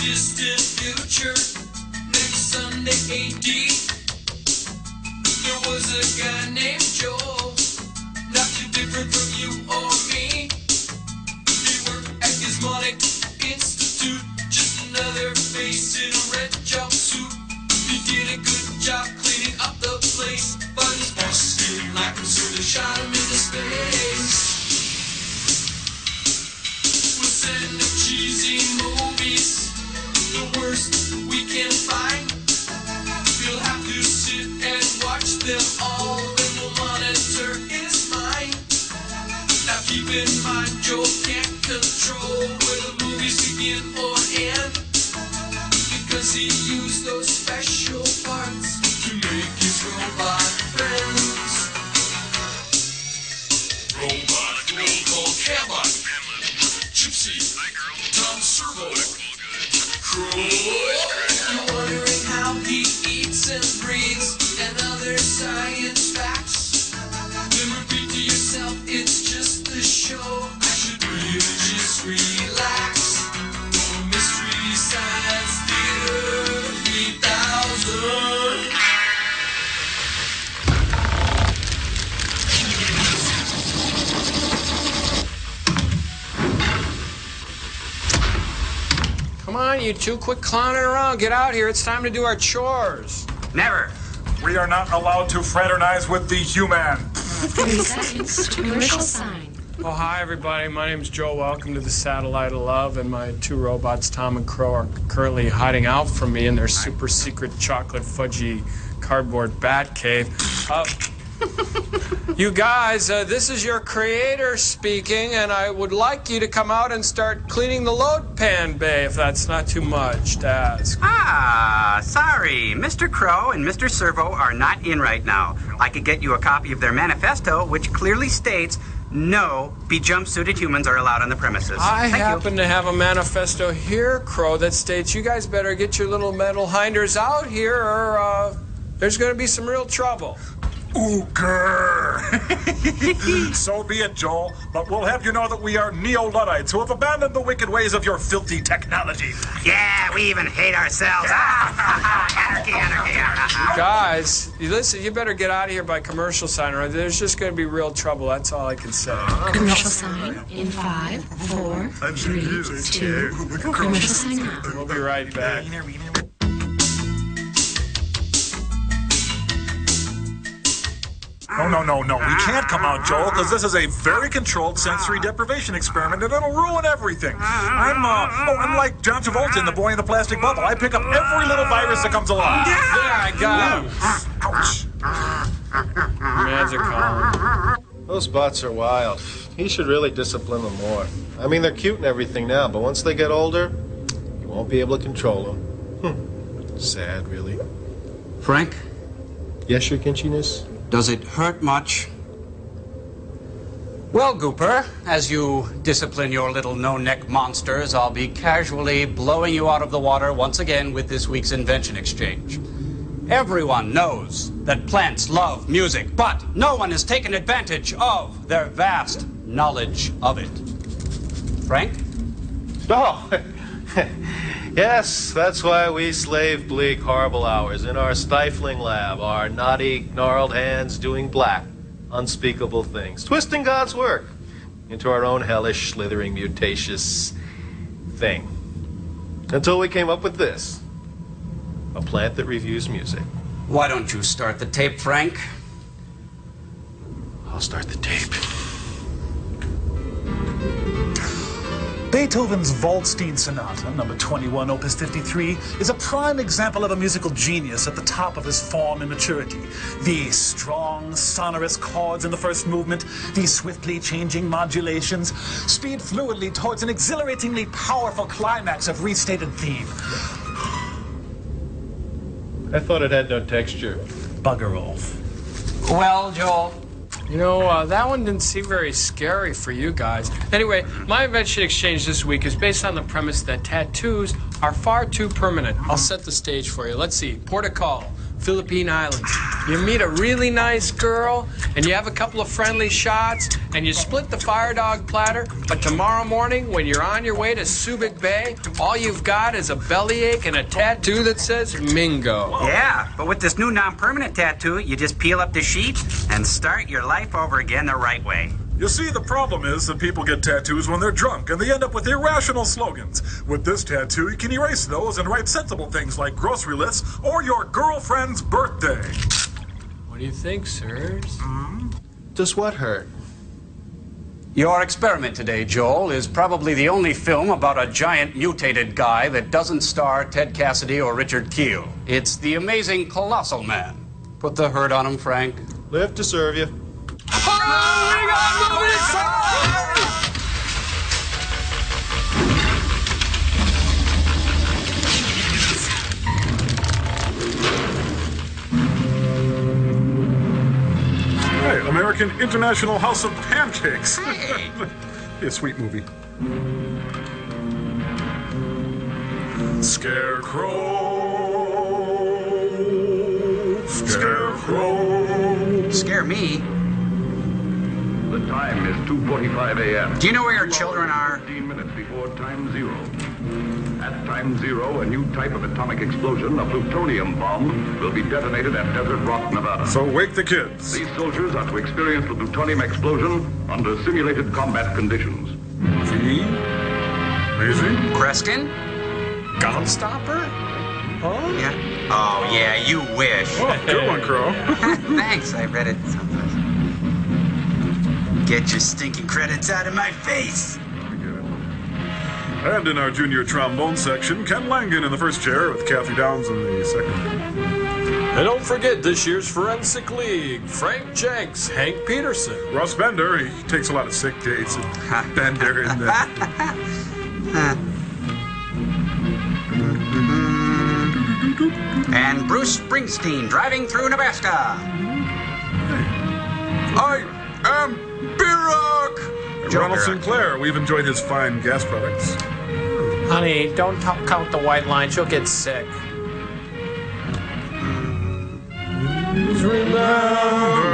distant future, next Sunday AD, there was a guy named Joel, not too different from you or me. He worked at Gizmonic Institute, just another face in a red jumpsuit. He did a good job cleaning up the place, but his boss didn't like him, so they shot him into space. We'll send him cheesy movies, the worst we can find. You'll have to sit and watch them all, then we'll monitor his mind. Now keep in mind, Joe can't control where the movies begin or end, because he used those special parts to make his robot friends. Robot, Roll, Cabot, Gypsy, Tom Servo, Crow. You're wondering how he eats and breathes and other science facts. Then repeat to yourself, it's just a show. I should really just relax. No mystery science theater 3000. Come on, you two, quit clowning around. Get out here. It's time to do our chores. Never. We are not allowed to fraternize with the human. 30 seconds to commercial sign. Oh, hi, everybody. My name's Joe. Welcome to the Satellite of Love. And my two robots, Tom and Crow, are currently hiding out from me in their super secret chocolate fudgy cardboard bat cave. You guys, this is your creator speaking, and I would like you to come out and start cleaning the load pan bay, if that's not too much to ask. Ah, sorry. Mr. Crow and Mr. Servo are not in right now. I could get you a copy of their manifesto, which clearly states no be-jumpsuited humans are allowed on the premises. I Thank happen to have a manifesto here, Crow, that states you guys better get your little metal hinders out here, or there's going to be some real trouble. Ooger. So be it, Joel, but we'll have you know that we are neo-Luddites who have abandoned the wicked ways of your filthy technology. Yeah, we even hate ourselves. Anarchy, anarchy. Guys, listen, you better get out of here by commercial sign, or there's just going to be real trouble. That's all I can say. Commercial sign in 5, 4, 3, 2. Commercial sign now. We'll be right back. No. We can't come out, Joel, because this is a very controlled sensory deprivation experiment, and it'll ruin everything. I'm like John Travolta in The Boy in the Plastic Bubble. I pick up every little virus that comes along. There, I got him. Ouch. Meds are calling. Those bots are wild. He should really discipline them more. I mean, they're cute and everything now, but once they get older, you won't be able to control them. Sad, really. Frank, Yes, Your Kinchiness? does it hurt much? Well, Gooper, as you discipline your little no-neck monsters, I'll be casually blowing you out of the water once again with this week's invention exchange. Everyone knows that plants love music, but no one has taken advantage of their vast knowledge of it. Frank? Oh, yes, that's why we slave bleak, horrible hours in our stifling lab, our naughty, gnarled hands doing black, unspeakable things, twisting God's work into our own hellish, slithering, mutacious thing. Until we came up with this, a plant that reviews music. Why don't you start the tape, Frank? I'll start the tape. Beethoven's Waldstein Sonata, number 21, opus 53, is a prime example of a musical genius at the top of his form and maturity. The strong, sonorous chords in the first movement, the swiftly changing modulations, speed fluidly towards an exhilaratingly powerful climax of restated theme. I thought it had no texture. Bugger off. Well, Joel, You know, that one didn't seem very scary for you guys. Anyway, my invention exchange this week is based on the premise that tattoos are far too permanent. I'll set the stage for you. Let's see. Port of call. Philippine Islands. You meet a really nice girl, and you have a couple of friendly shots, and you split the fire dog platter, but tomorrow morning, when you're on your way to Subic Bay, all you've got is a bellyache and a tattoo that says Mingo. Yeah, but with this new non-permanent tattoo, you just peel up the sheet and start your life over again the right way. You see, the problem is that people get tattoos when they're drunk, and they end up with irrational slogans. With this tattoo, you can erase those and write sensible things like grocery lists or your girlfriend's birthday. What do you think, sirs? Does what hurt? Your experiment today, Joel, is probably the only film about a giant mutated guy that doesn't star Ted Cassidy or Richard Kiel. It's the amazing Colossal Man. Put the hurt on him, Frank. Live to serve you. Hey, American International House of Pancakes. Hey. Be a sweet movie. Scarecrow. Scarecrow. Scare me. The time is 2:45 a.m. Do you know where your children are? 15 minutes before time zero. At time zero, a new type of atomic explosion, a plutonium bomb, will be detonated at Desert Rock, Nevada. So wake the kids. These soldiers are to experience the plutonium explosion under simulated combat conditions. See? Amazing. Kreskin? Gunstopper? Huh? Yeah. Oh, yeah, you wish. Oh, good one, Crow. Thanks, I read it someplace. Get your stinking credits out of my face. And in our junior trombone section, Ken Langan in the first chair with Kathy Downs in the second. And don't forget this year's Forensic League. Frank Jenks, Hank Peterson. Russ Bender, he takes a lot of sick dates. Bender in that. And Bruce Springsteen driving through Nebraska. I am Birack! Joe Ronald Birack. Sinclair, we've enjoyed his fine gas products. Honey, don't count the white lines. You'll get sick.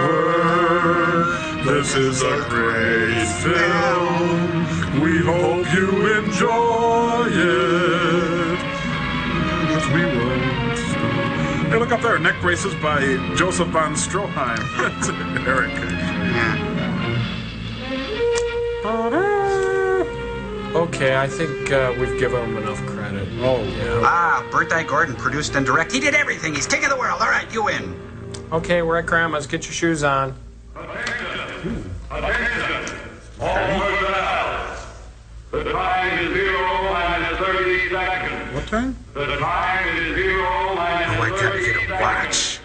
Remember, this is a great film. We hope you enjoy it. Yes, we will. Hey, look up there. Neck braces by Joseph von Stroheim. That's Eric. Yeah. Okay, I think we've given him enough credit. Oh, yeah. Ah, Burt I. Gordon produced and directed. He did everything. He's king of the world. All right, you win. Okay, we're at Grandma's. Get your shoes on. Attention! Attention! All personnel! The time is 0-30 seconds. What time? The time is 0-30 Watch.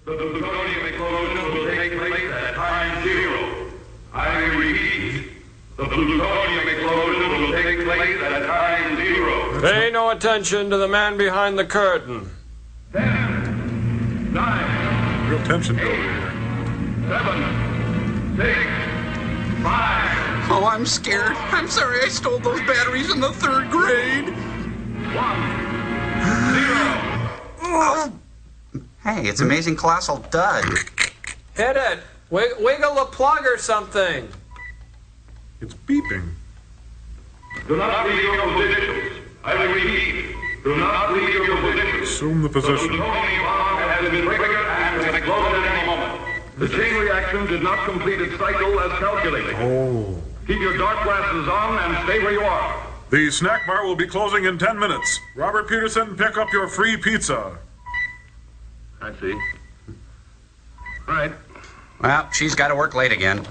The plutonium explosion will take place at time 0. I repeat, the plutonium explosion will take place at time 0. Pay no attention to the man behind the curtain. 10, 9, Real tension building 8, here. 7, 6, 5, Oh, I'm scared. I'm sorry I stole those batteries in the 3rd grade. 1, 0. Hey, it's amazing Colossal dud. Hit it. Wiggle a plug or something. It's beeping. Do not leave your positions. I repeat, do not leave your positions. Assume the The position. plutonium bomb has been triggered and will explode at any moment. The chain reaction did not complete its cycle as calculated. Oh. Keep your dark glasses on and stay where you are. The snack bar will be closing in 10 minutes. Robert Peterson, pick up your free pizza. I see. Right. Well, she's got to work late again.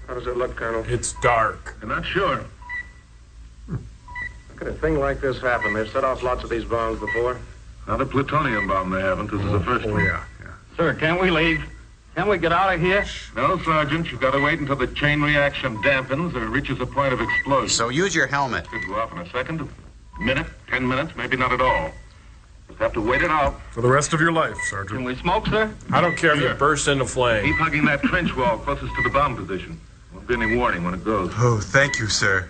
How does it look, Colonel? It's dark. I'm not sure. How could a thing like this happen? They've set off lots of these bombs before. Not a plutonium bomb they haven't. This is the first one. Yeah. Sir, can't we leave? Can't we get out of here? No, Sergeant. You've got to wait until the chain reaction dampens or reaches a point of explosion. So use your helmet. Could go off in a second, minute, 10 minutes, maybe not at all. Just have to wait it out. For the rest of your life, Can Sergeant. we smoke, sir? I don't care if it bursts into flame. Keep hugging that trench wall closest to the bomb position. Won't be any warning when it goes. Oh, thank you, sir.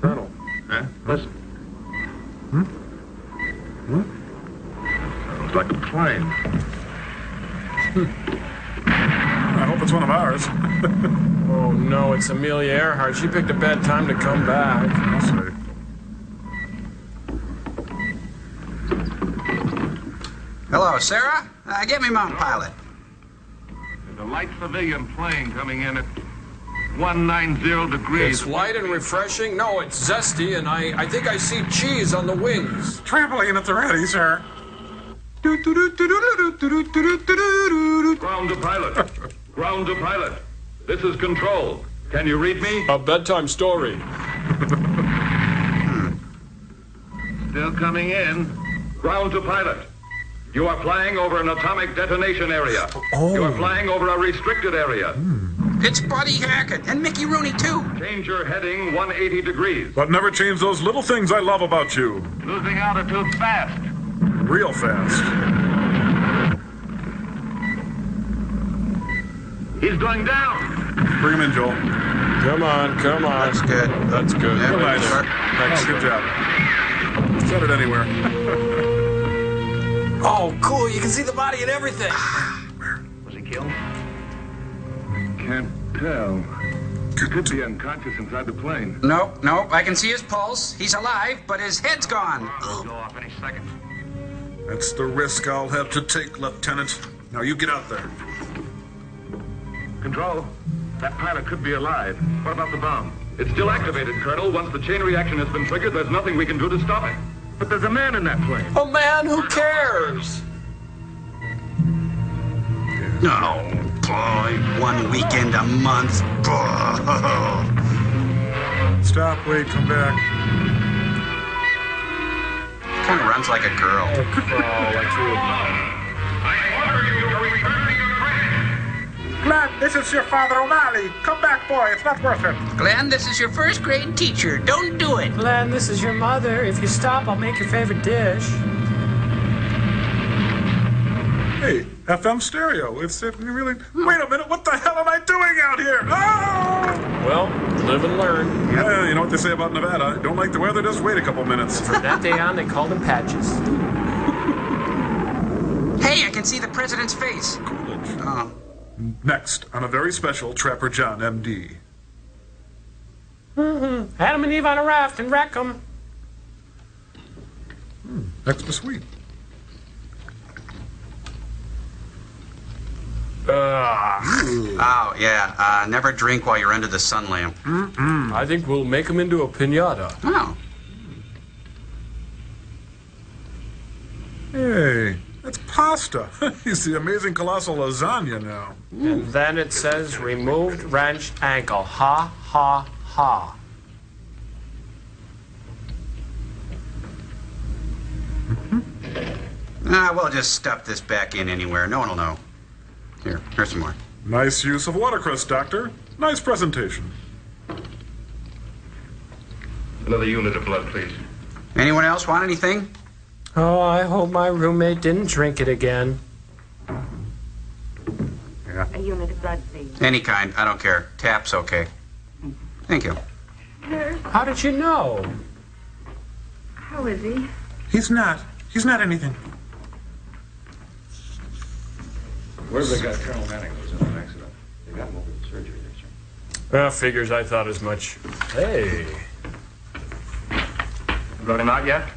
Colonel, Huh? listen. Sounds like a plane. I hope it's one of ours. Oh, no, it's Amelia Earhart. She picked a bad time to come back. I'll say. Hello, Sarah. Get me Mount Pilot. There's a light civilian plane coming in at 190 degrees. It's light and refreshing. No, it's zesty, and I think I see cheese on the wings. Trampoline at the ready, sir. Ground to pilot. Ground to pilot. This is control. Can you read me? A bedtime story. Still coming in. Ground to pilot. You are flying over an atomic detonation area. You are flying over a restricted area. It's Buddy Hackett and Mickey Rooney, too. Change your heading 180 degrees. But never change those little things I love about you. Losing altitude fast. Real fast. He's going down. Bring him in, Joel. Come on. That's good. That's good. Yeah, Nice. Thanks. Oh, good job. Set it anywhere. Oh, cool. You can see the body and everything. Was he killed? Can't tell. Could be unconscious inside the plane. Nope. I can see his pulse. He's alive, but his head's gone. He'll go off any second. That's the risk I'll have to take, Lieutenant. Now you get out there. Control. That pilot could be alive. What about the bomb? It's still activated, Colonel. Once the chain reaction has been triggered, there's nothing we can do to stop it. But there's a man in that plane. Oh, man, who cares? Oh, boy. One weekend a month. Stop, wait, come back. Kind of runs like a girl. I order you to return to your train. Glenn, this is your Father O'Malley. Come back, boy. It's not worth it. Glenn, this is your first grade teacher. Don't do it. Glenn, this is your mother. If you stop, I'll make your favorite dish. Hey, FM stereo. It's really... Wait a minute. What the hell am I doing out here? Oh! Well, live and learn. Yeah, you know what they say about Nevada. Don't like the weather, just wait a couple minutes. From that day on, they called them patches. Hey, I can see the president's face. Coolidge. Oh. Next, on a very special Trapper John, M.D. Adam and Eve on a raft and wreck them. Extra sweet. Oh, yeah. Never drink while you're under the sun lamp. I think we'll make them into a piñata. Oh. Hey, that's pasta. He's the amazing Colossal lasagna now. And then it says removed wrenched ankle. Ha, ha, ha. We'll just stuff this back in anywhere. No one will know. Here's some more. Nice use of watercress, Doctor. Nice presentation. Another unit of blood, please. Anyone else want anything? Oh, I hope my roommate didn't drink it again. A unit of blood, please. Any kind. I don't care. Tap's okay. Thank you. Nurse, How did you know? how is he? He's not anything. Where have they got Colonel Manning? Was in an accident. They got him over to surgery there, sir. Figures I thought as much. Hey. Brought him out yet?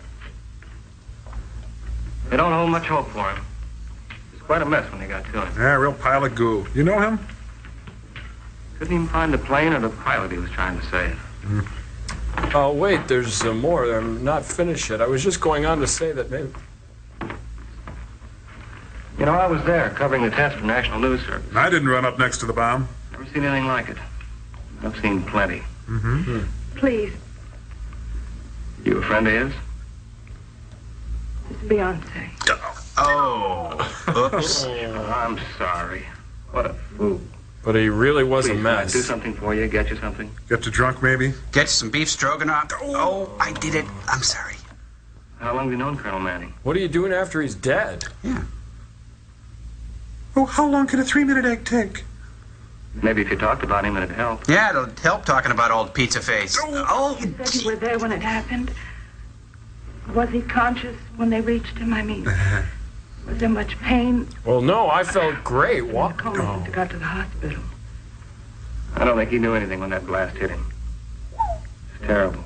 They don't hold much hope for him. It's quite a mess when they got to him. Yeah, real pile of goo. You know him? Couldn't even find the plane or the pilot he was trying to save. Oh, wait, there's more. I'm not finished yet. I was just going on to say that maybe... You know, I was there covering the test for National News Service. I didn't run up next to the bomb. Never seen anything like it. I've seen plenty. Please, You a friend of his? it's Beyonce. Oh. Oops. I'm sorry. What a fool. But he really was Please, a can I mess. do something for you? Get you something? Get you drunk, maybe? Get some beef stroganoff. Oh, I did it. I'm sorry. How long have you known Colonel Manning? What are you doing after he's dead? Yeah. Oh, how long can a 3-minute egg take? Maybe if you talked about him, it'd help. Yeah, it'll help talking about old Pizza Face. Oh, You said you were there when it happened. Was he conscious when they reached him? I mean, was there much pain? Well, no, I felt great. What? Coma since he got to the hospital. I don't think he knew anything when that blast hit him. It's terrible.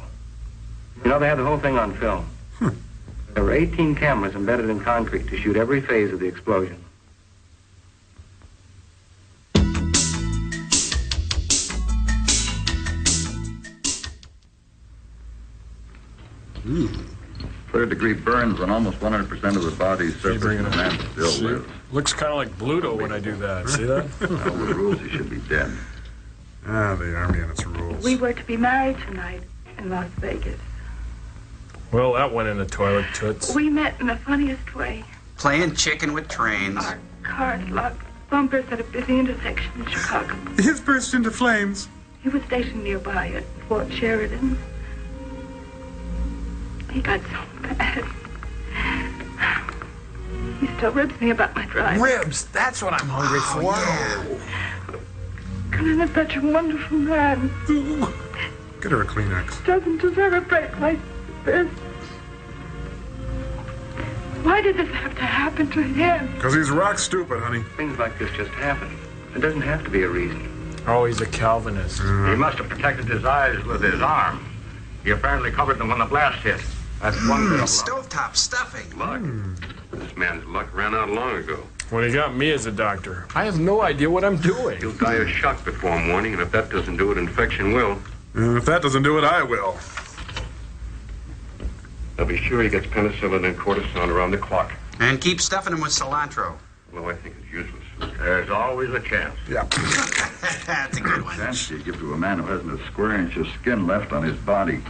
You know, they had the whole thing on film. There were 18 cameras embedded in concrete to shoot every phase of the explosion. Third-degree burns on almost 100% of the body's surface, and the man still lives. Looks kind of like Bluto when I do that. See that? All the rules, he should be dead. Ah, the Army and its rules. We were to be married tonight in Las Vegas. Well, that went in the toilet, toots. We met in the funniest way. Playing chicken with trains. Our cars locked bumpers at a busy intersection in Chicago. His burst into flames. He was stationed nearby at Fort Sheridan. He got so mad. He still ribs me about my drive. Ribs, that's what I'm hungry for. Colin is such a wonderful man. Get her a Kleenex. Doesn't deserve a break like this. Why did this have to happen to him? Because he's rock stupid, honey. Things like this just happen. There doesn't have to be a reason. Oh, he's a Calvinist. He must have protected his eyes with his arm. He apparently covered them when the blast hit. That's one bit of luck. Stovetop stuffing. Luck? This man's luck ran out long ago. When he got me as a doctor, I have no idea what I'm doing. He'll die of shock before morning, and if that doesn't do it, infection will. And if that doesn't do it, I will. I'll be sure he gets penicillin and cortisone around the clock. And keep stuffing him with cilantro. Well, I think it's useless. There's always a chance. Yeah. That's a good one. Chance you give to a man who hasn't a square inch of skin left on his body.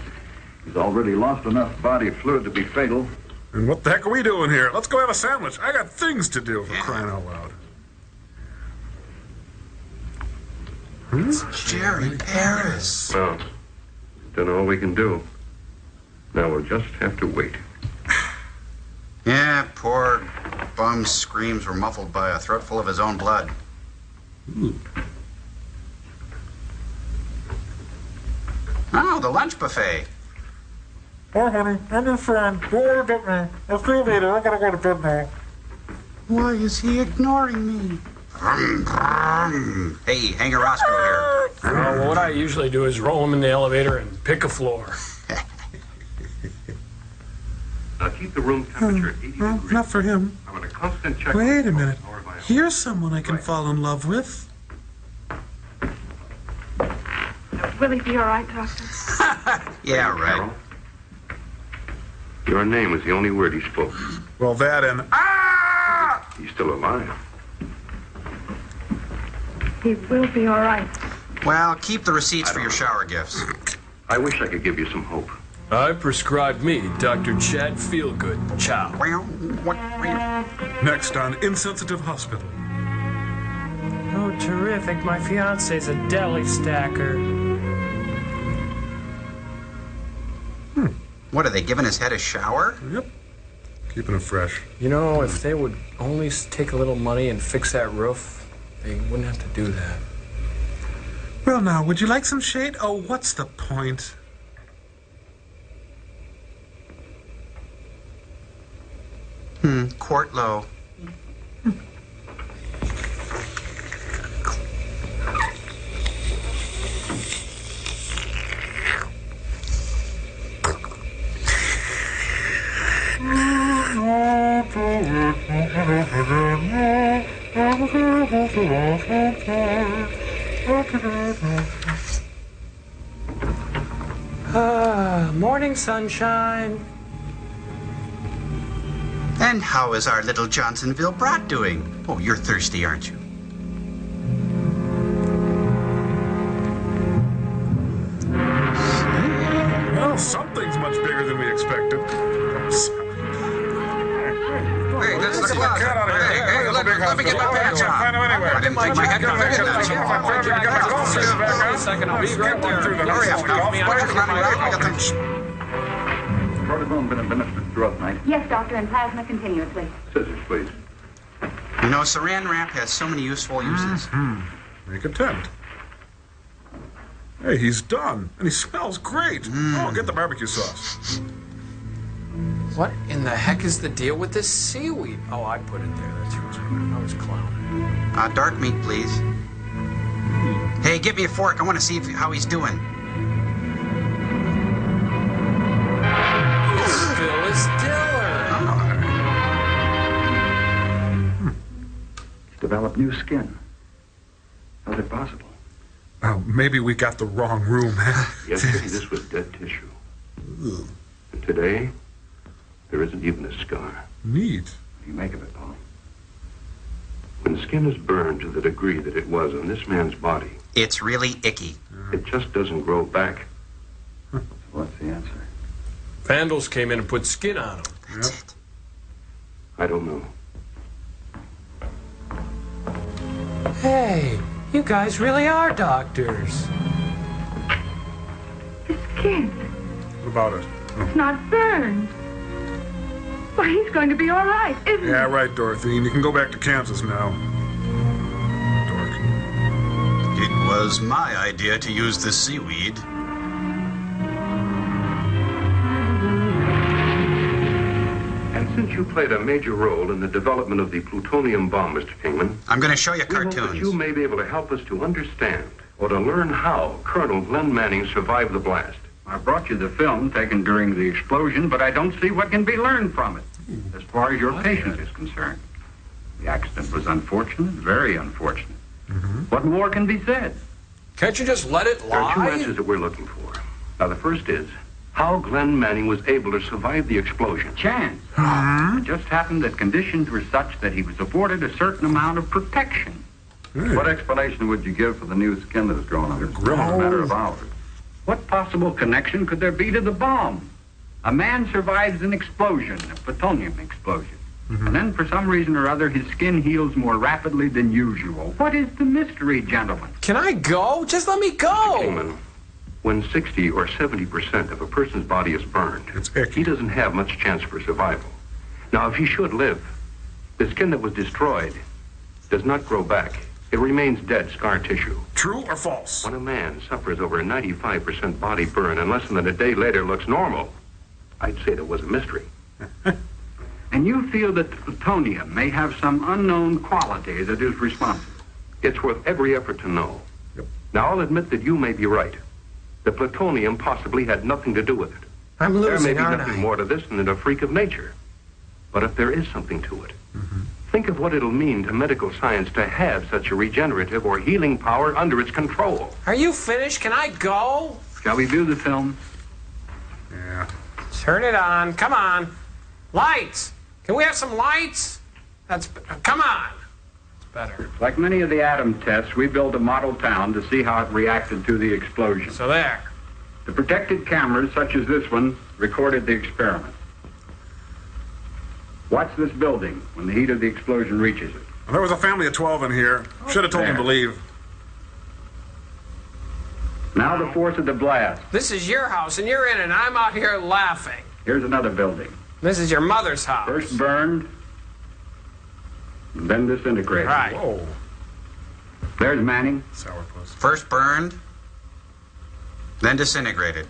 He's already lost enough body fluid to be fatal. And what the heck are we doing here? Let's go have a sandwich. I got things to do, for crying out loud. It's Jerry Paris. Well, done all we can do. Now we'll just have to wait. Yeah, poor bum's screams were muffled by a throatful of his own blood. Oh, the lunch buffet. Oh, honey, I'm your friend. Don't worry about me. I'll see you later. I gotta go to bed now. Why is he ignoring me? Hey, Hanger Roscoe here. Well, what I usually do is roll him in the elevator and pick a floor. Now keep the room temperature at 80 degrees. Not for him. I'm on a constant check. Wait a minute. Here's someone I can fall in love with. Will he be all right, Doctor? Yeah, right. Carol, your name was the only word he spoke. Well, that and... He's still alive. He will be all right. Well, keep the receipts for your shower gifts. I wish I could give you some hope. I prescribed me, Dr. Chad Feelgood. Ciao. Next on Insensitive Hospital. Oh, terrific. My fiance's a deli stacker. What, are they giving his head a shower? Yep. Keeping it fresh. You know, if they would only take a little money and fix that roof, they wouldn't have to do that. Well, now, would you like some shade? Oh, what's the point? Quart low. Morning, sunshine. And how is our little Johnsonville brat doing? Oh, you're thirsty, aren't you? Well, something's much bigger than we expected. Hey, this is the closet. Hey, let me get my pants on. I didn't take my head down. I'll be right there. Hurry up. Cortisone been administered throughout the night. Yes, Doctor, and plasma continuously. Scissors, please. You know, Saran wrap has so many useful uses. Make attempt. Hey, he's done. And he smells great. Oh, get the barbecue sauce. What in the heck is the deal with this seaweed? Oh, I put it there. That's yours. I was clowning. Dark meat, please. Hey, give me a fork. I want to see how he's doing. Phyllis Diller. He's developed new skin. How's it possible? Oh, maybe we got the wrong room. Yesterday, this was dead tissue. And today, there isn't even a scar. Neat. What do you make of it, Paul? When skin is burned to the degree that it was on this man's body, It's really icky. it just doesn't grow back. So what's the answer? Vandals came in and put skin on him. That's it. I don't know. Hey, you guys really are doctors. His skin. What about it? It's not burned. Why, he's going to be all right, isn't Yeah, right, Dorothy. And you can go back to Kansas now. Dork. It was my idea to use this seaweed. And since you played a major role in the development of the plutonium bomb, Mr. Kingman, I'm going to show you we hope that cartoons. you may be able to help us to understand or to learn how Colonel Glenn Manning survived the blast. I brought you the film taken during the explosion, but I don't see what can be learned from it, as far as your patient is concerned. The accident was unfortunate, very unfortunate. What more can be said? Can't you just let it There are two lie? answers that we're looking for. Now, the first is how Glenn Manning was able to survive the explosion. Chance. It just happened that conditions were such that he was afforded a certain amount of protection. What explanation would you give for the new skin that has grown on his skin in a matter of hours? What possible connection could there be to the bomb? A man survives an explosion, a plutonium explosion. And then, for some reason or other, his skin heals more rapidly than usual. What is the mystery, gentlemen? Can I go? Just let me go. Kingman, when 60 or 70% of a person's body is burned, It's icky. he doesn't have much chance for survival. Now, if he should live, the skin that was destroyed does not grow back. It remains dead scar tissue. True or false? When a man suffers over a 95% body burn and less than a day later looks normal, I'd say there was a mystery. And you feel that the plutonium may have some unknown quality that is responsible. It's worth every effort to know. Yep. Now, I'll admit that you may be right. The plutonium possibly had nothing to do with it. I'm There may losing, be aren't nothing I? more to this than a freak of nature. But if there is something to it, think of what it'll mean to medical science to have such a regenerative or healing power under its control. Are you finished? Can I go? Shall we view the film? Yeah. Turn it on. Come on. Lights. Can we have some lights? Come on. It's better. Like many of the atom tests, we built a model town to see how it reacted to the explosion. So there. The protected cameras, such as this one, recorded the experiment. Watch this building when the heat of the explosion reaches it. There was a family of 12 in here. Should have told them to leave. Now the force of the blast. This is your house, and you're in it, and I'm out here laughing. Here's another building. This is your mother's house. First burned, and then disintegrated. Right. Whoa. There's Manning. Sourpuss. First burned, then disintegrated.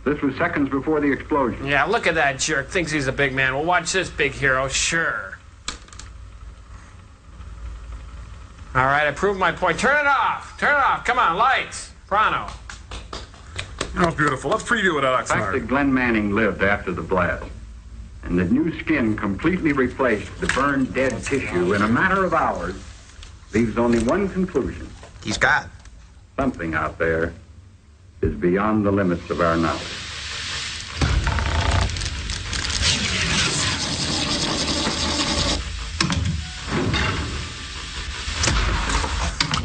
This was seconds before the explosion. Yeah, look at that jerk. Thinks he's a big man. Well, watch this big hero. Sure. All right, I proved my point. Turn it off. Turn it off. Come on, lights. Pronto. Oh, beautiful. Let's preview it, Alex. The fact that Glenn Manning lived after the blast, and the new skin completely replaced the burned dead tissue in a matter of hours, leaves only one conclusion. He's God. Something out there is beyond the limits of our knowledge.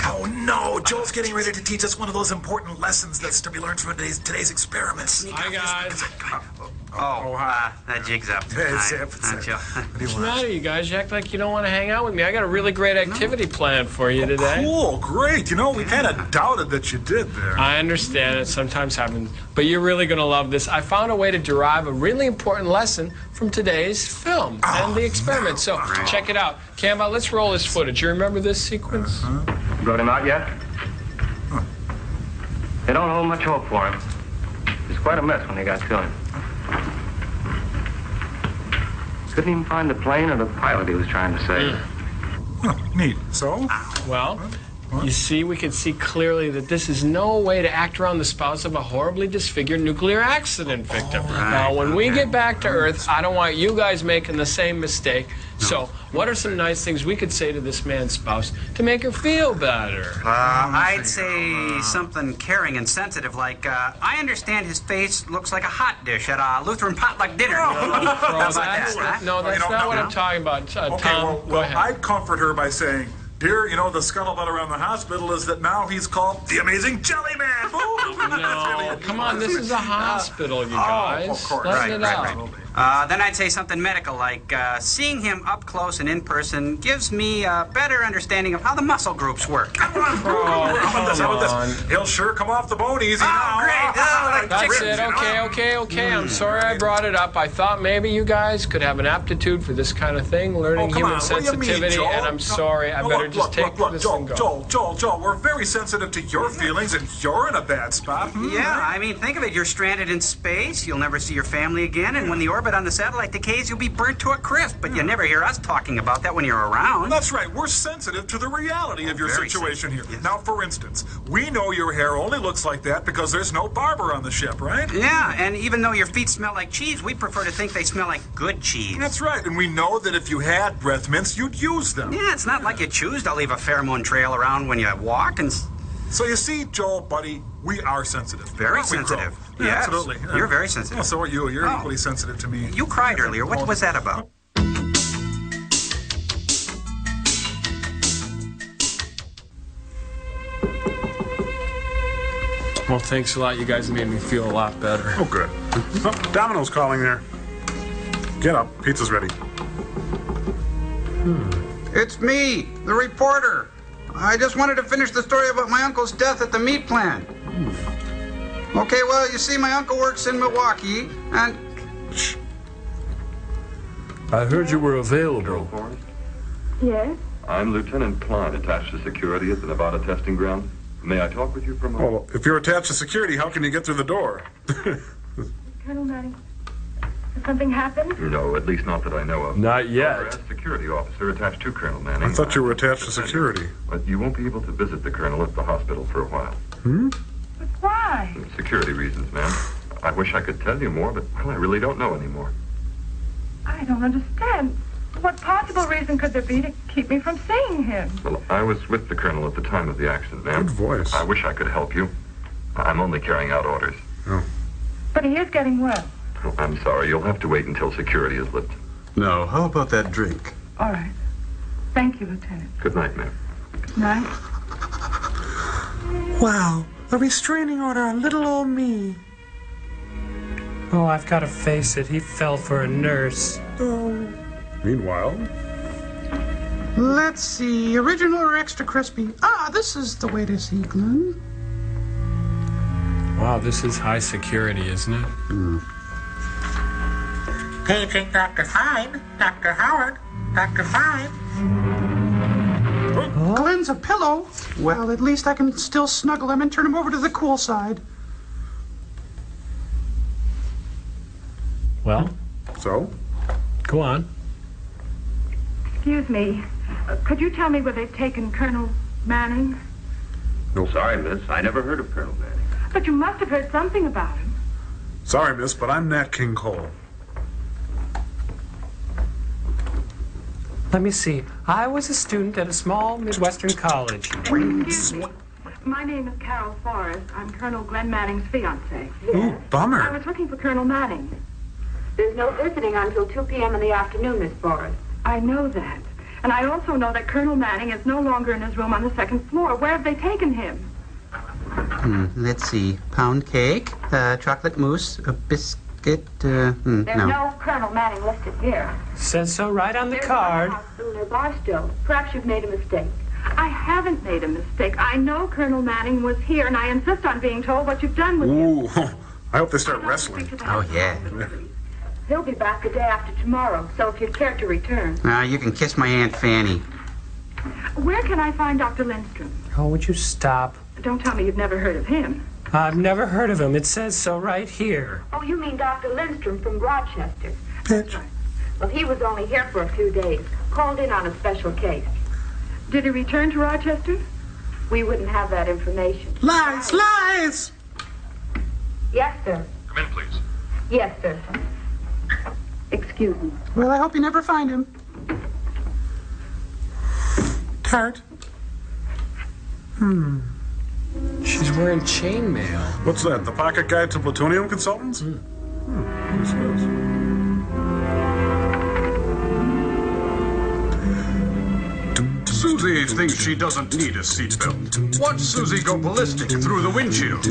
Oh no, Joel's getting ready to teach us one of those important lessons that's to be learned from today's experiments. Hi, guys. That jig's up. It's Hi. up, it's Hi, up. Joe. What do you What's the want? matter, you guys? You act like you don't want to hang out with me. I got a really great activity planned for you today. Cool, great. You know, we kind of doubted that you did there. I understand it sometimes happens, but you're really going to love this. I found a way to derive a really important lesson from today's film and the experiment. So check it out. Camba, let's roll this footage. You remember this sequence? Brought him out yet? They don't hold much hope for him. It's quite a mess when they got to him. Couldn't even find the plane or the pilot he was trying to save. Neat. So? Well, you see, we can see clearly that this is no way to act around the spouse of a horribly disfigured nuclear accident victim. Now, when we get back to Earth, I don't want you guys making the same mistake. So, what are some nice things we could say to this man's spouse to make her feel better? I'd say something caring and sensitive, like, I understand his face looks like a hot dish at a Lutheran potluck dinner. That's not what I'm talking about. Tom, go ahead. I'd comfort her by saying, dear, you know, the scuttlebutt around the hospital is that now he's called the Amazing Jelly Man. No, come on, this is a hospital, you guys. Of course. Let it out. Then I'd say something medical, like seeing him up close and in person gives me a better understanding of how the muscle groups work. How about this? He'll sure come off the bone easy now. Great. That's it. Okay. I'm sorry I brought it up. I thought maybe you guys could have an aptitude for this kind of thing, learning human sensitivity, and I'm sorry. I better just take this and go. Joel, we're very sensitive to your feelings, and you're in a bad spot. Yeah, I mean, think of it. You're stranded in space. You'll never see your family again, and when the orbit on the satellite decays, you'll be burnt to a crisp. But you never hear us talking about that when you're around. That's right. We're sensitive to the reality of your situation here. Yes. Now, for instance, we know your hair only looks like that because there's no barber on the ship, right? Yeah, and even though your feet smell like cheese, we prefer to think they smell like good cheese. That's right, and we know that if you had breath mints, you'd use them. Yeah, it's not like you choose to leave a pheromone trail around when you walk and... So you see, Joel, buddy, we are sensitive. Very sensitive. Yeah, Yes. absolutely. You're very sensitive. Well, so are you. You're equally sensitive to me. You cried earlier. What was that about? Well, thanks a lot. You guys made me feel a lot better. Oh, good. Oh, Domino's calling there. Get up. Pizza's ready. It's me, the reporter. I just wanted to finish the story about my uncle's death at the meat plant. Okay, well, you see, my uncle works in Milwaukee, and... I heard you were available. Yes? I'm Lieutenant Klein, attached to security at the Nevada testing ground. May I talk with you for a moment? Well, if you're attached to security, how can you get through the door? Colonel Manning, has something happened? No, at least not that I know of. Not yet. However, as security officer attached to Colonel Manning. I thought you were attached to security. But you won't be able to visit the colonel at the hospital for a while. But why? Security reasons, ma'am. I wish I could tell you more, but, well, I really don't know anymore. I don't understand. What possible reason could there be to keep me from seeing him? Well, I was with the colonel at the time of the accident, ma'am. Good voice. I wish I could help you. I'm only carrying out orders. Oh. But he is getting well. Oh, I'm sorry. You'll have to wait until security is lifted. No, how about that drink? All right. Thank you, Lieutenant. Good night, ma'am. Good night. Wow, a restraining order on little old me. Oh, I've got to face it. He fell for a nurse. Oh. Meanwhile... Let's see, original or extra crispy? Ah, this is the way to see, Glenn. Wow, this is high security, isn't it? Paging Dr. Fine, Dr. Howard, Dr. Fine. Glenn's a pillow. Well, at least I can still snuggle him and turn him over to the cool side. Well? So? Go on. Excuse me. Could you tell me where they've taken Colonel Manning? No. Sorry, miss. I never heard of Colonel Manning. But you must have heard something about him. Sorry, miss, but I'm Nat King Cole. Let me see. I was a student at a small Midwestern college. Excuse me. My name is Carol Forrest. I'm Colonel Glenn Manning's fiancée. Ooh, bummer. I was looking for Colonel Manning. There's no visiting until 2 p.m. in the afternoon, Miss Forrest. I know that. And I also know that Colonel Manning is no longer in his room on the second floor. Where have they taken him? Let's see. Pound cake, chocolate mousse, a biscuit, There's no Colonel Manning listed here. Says so right on the There's card. one hospital nearby still. Perhaps you've made a mistake. I haven't made a mistake. I know Colonel Manning was here, and I insist on being told what you've done with him. Ooh, I hope they start wrestling. Oh, yeah. He'll be back the day after tomorrow, so if you'd care to return. You can kiss my Aunt Fanny. Where can I find Dr. Lindstrom? Oh, would you stop? Don't tell me you've never heard of him. I've never heard of him. It says so right here. Oh, you mean Dr. Lindstrom from Rochester. Pitch. Well, he was only here for a few days. Called in on a special case. Did he return to Rochester? We wouldn't have that information. Lies, lies! Yes, sir. Come in, please. Yes, sir. Excuse me. Well, I hope you never find him. Tart. She's wearing chainmail. What's that? The pocket guide to plutonium consultants? Who says? Susie thinks she doesn't need a seatbelt. Watch Susie go ballistic through the windshield.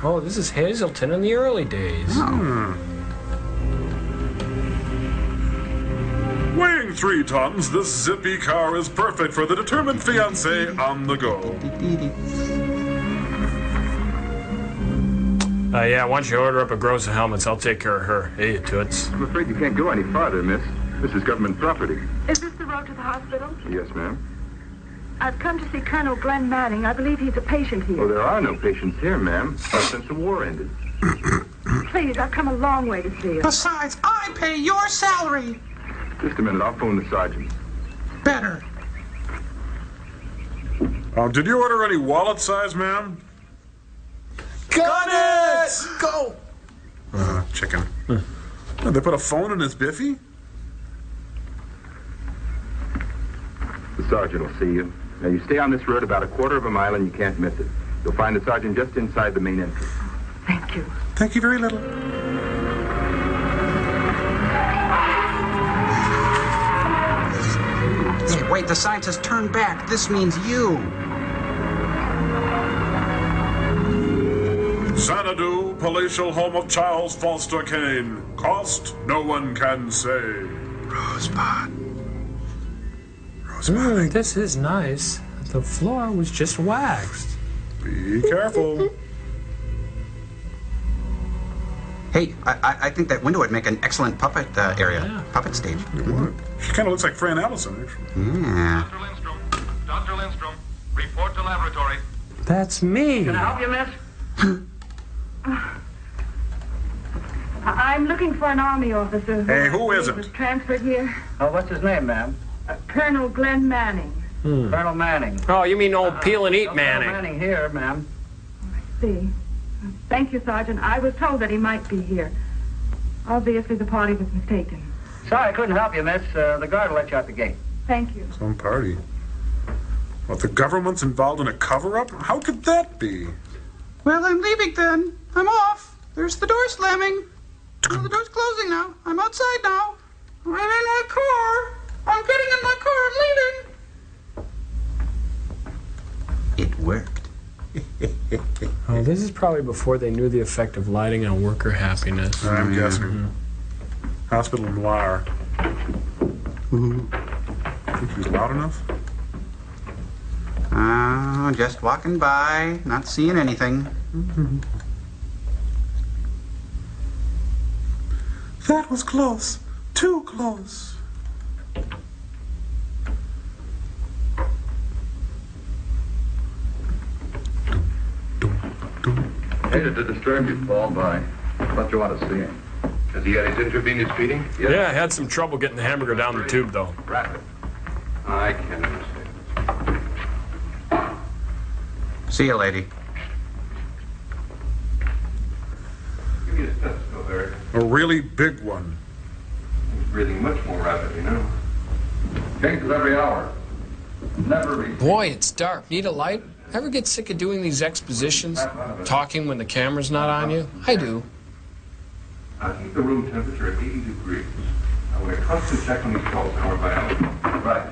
Oh, this is Hazelton in the early days. Weighing 3 tons, this zippy car is perfect for the determined fiancé on the go. Yeah, why don't you order up a gross of helmets? I'll take care of her. Hey, you toots. I'm afraid you can't go any farther, miss. This is government property. Is this the road to the hospital? Yes, ma'am. I've come to see Colonel Glenn Manning. I believe he's a patient here. Oh, there are no patients here, ma'am. Not since the war ended. Please, I've come a long way to see him. Besides, I pay your salary. Just a minute, I'll phone the sergeant. Better. Did you order any wallet size, ma'am? Got it! Go! Chicken. They put a phone in his biffy? The sergeant will see you. Now, you stay on this road about a quarter of a mile and you can't miss it. You'll find the sergeant just inside the main entrance. Thank you. Thank you very little. Hey, wait, the sign says turn back. This means you. Xanadu, palatial home of Charles Foster Kane. Cost, no one can say. Rosebud. This is nice. The floor was just waxed. Be careful. Hey, I think that window would make an excellent puppet area. Yeah. Puppet stage. It would. She kind of looks like Fran Allison, actually. Yeah. Dr. Lindstrom, report to laboratory. That's me. Can I help you, miss? I'm looking for an Army officer. Hey, who was isn't? transferred here. Oh, what's his name, ma'am? Colonel Glenn Manning. Colonel Manning. Oh, you mean old peel and eat No Manning? Colonel Manning here, ma'am. See. Thank you, Sergeant. I was told that he might be here. Obviously, the party was mistaken. Sorry I couldn't help you, miss. The guard will let you out the gate. Thank you. Some party. What, the government's involved in a cover-up? How could that be? Well, I'm leaving then. I'm off. There's the door slamming. Oh, the door's closing now. I'm outside now. I'm in my car. I'm getting in my car and leaving. It worked. Oh, this is probably before they knew the effect of lighting on worker happiness. I'm guessing. Hospital noir. Think he was loud enough? Just walking by, not seeing anything. That was close. Too close. Hated to disturb you, Paul, but I thought you want to see him. Has he had his intravenous feeding? Yeah, I had some trouble getting the hamburger down the tube, though. Rapid. I can't understand. See you, lady. Give me a stethoscope, Eric. A really big one. He's breathing much more rapidly now. Changes every hour. Never reach. Boy, it's dark. Need a light? Ever get sick of doing these expositions? Talking when the camera's not on you? I do. I'll keep the room temperature at 80 degrees. I will trust and check on these calls hour by hour. Right.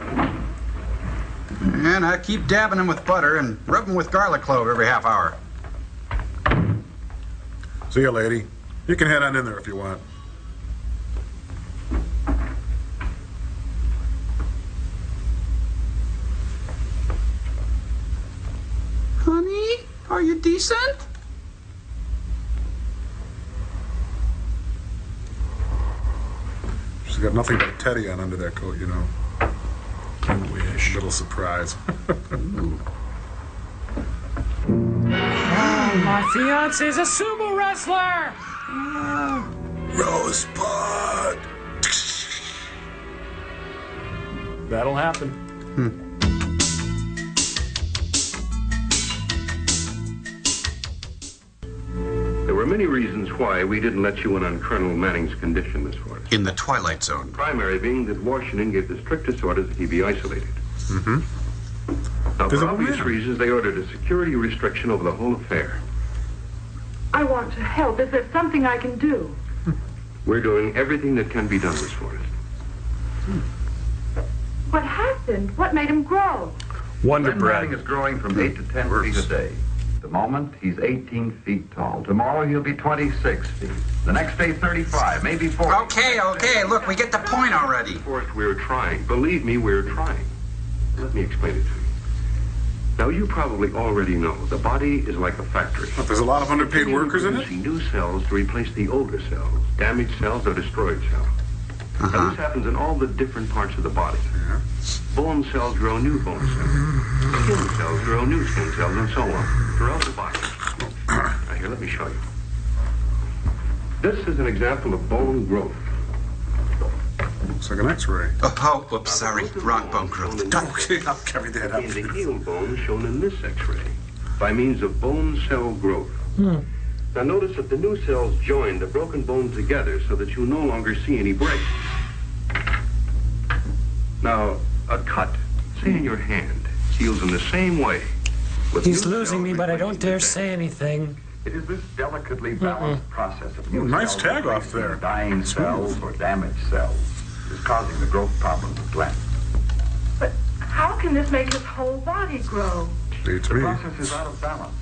And I keep dabbing them with butter and rub them with garlic clove every half hour. See you, lady. You can head on in there if you want. Honey, are you decent? She's got nothing but a teddy on under that coat, you know. I wish. Little surprise. Oh, my fiance's a sumo wrestler! Rosebud! That'll happen. There were many reasons why we didn't let you in on Colonel Manning's condition, Miss Forrest. In the Twilight Zone. Primary being that Washington gave the strictest orders that he be isolated. Mm-hmm. Now, for obvious reasons, they ordered a security restriction over the whole affair. I want to help. Is there something I can do? We're doing everything that can be done, Miss Forrest. What happened? What made him grow? Wonder Glenn Bread. Manning is growing from 8 to 10 feet a day. The moment, he's 18 feet tall. Tomorrow, he'll be 26 feet. The next day, 35, maybe 40. Okay, look, we get the point already. Forrest, we're trying. Believe me, we're trying. Let me explain it to you. Now, you probably already know the body is like a factory. But there's a lot of underpaid workers in it? Producing new cells to replace the older cells, damaged cells or destroyed cells. Now, this happens in all the different parts of the body. Bone cells grow new bone cells. Skin cells grow new skin cells, and so on, throughout the body. Now, here, let me show you. This is an example of bone growth. Looks like an X-ray. Oh, whoops, sorry. Wrong bone growth. Okay, I'll carry that up. The healed bone shown in this X-ray by means of bone cell growth. Now notice that the new cells join the broken bone together so that you no longer see any break. Now, a cut, say in your hand, heals in the same way. He's losing me, but I don't dare say anything. It is this delicately balanced process of new Nice cells tag off there. dying cells or damaged cells is causing the growth problems of Glenn. But how can this make his whole body grow? Beats The me. process is out of balance.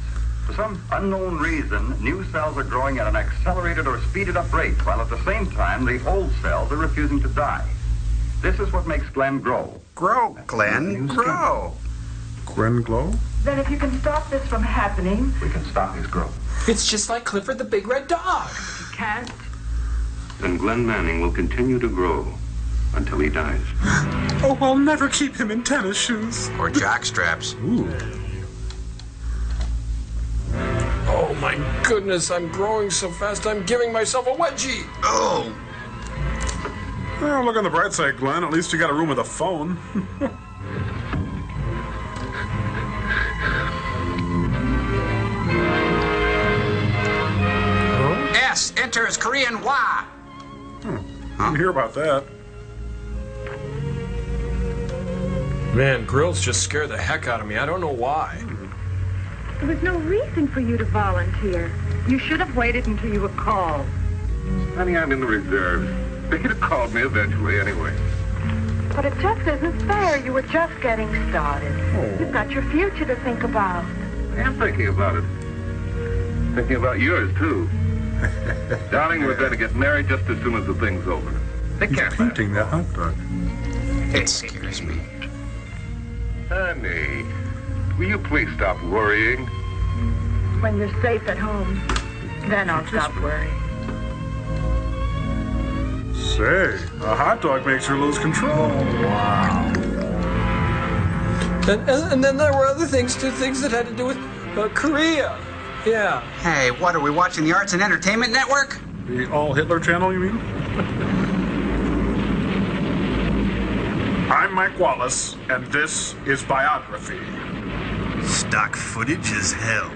For some unknown reason, new cells are growing at an accelerated or speeded up rate, while at the same time, the old cells are refusing to die. This is what makes Glenn grow. Grow, Glenn, grow. Gwen Glow? Then if you can stop this from happening, We can stop his growth. It's just like Clifford the Big Red Dog. you can't. Then Glenn Manning will continue to grow until he dies. Oh, I'll never keep him in tennis shoes. Or jock straps. Ooh. Oh my goodness, I'm growing so fast I'm giving myself a wedgie. Oh. Well, look on the bright side, Glenn. At least you got a room with a phone. S enters Korean Wa. Didn't hear about that. Man, grills just scare the heck out of me. I don't know why. There was no reason for you to volunteer. You should have waited until you were called. Honey, I'm in the reserves. They'd have called me eventually anyway. But it just isn't fair. You were just getting started. You've got your future to think about. I am thinking about it. Thinking about yours, too. Darling, we're going to get married just as soon as the thing's over. They can't last. Painting that hot dog. It scares me. Honey, will you please stop worrying? When you're safe at home, then I'll stop worrying. Say, a hot dog makes her lose control. Wow. And then there were other things, too, things that had to do with Korea. Yeah. Hey, what, are we watching the Arts and Entertainment Network? The All Hitler channel, you mean? I'm Mike Wallace, and this is Biography. Stock footage is hell.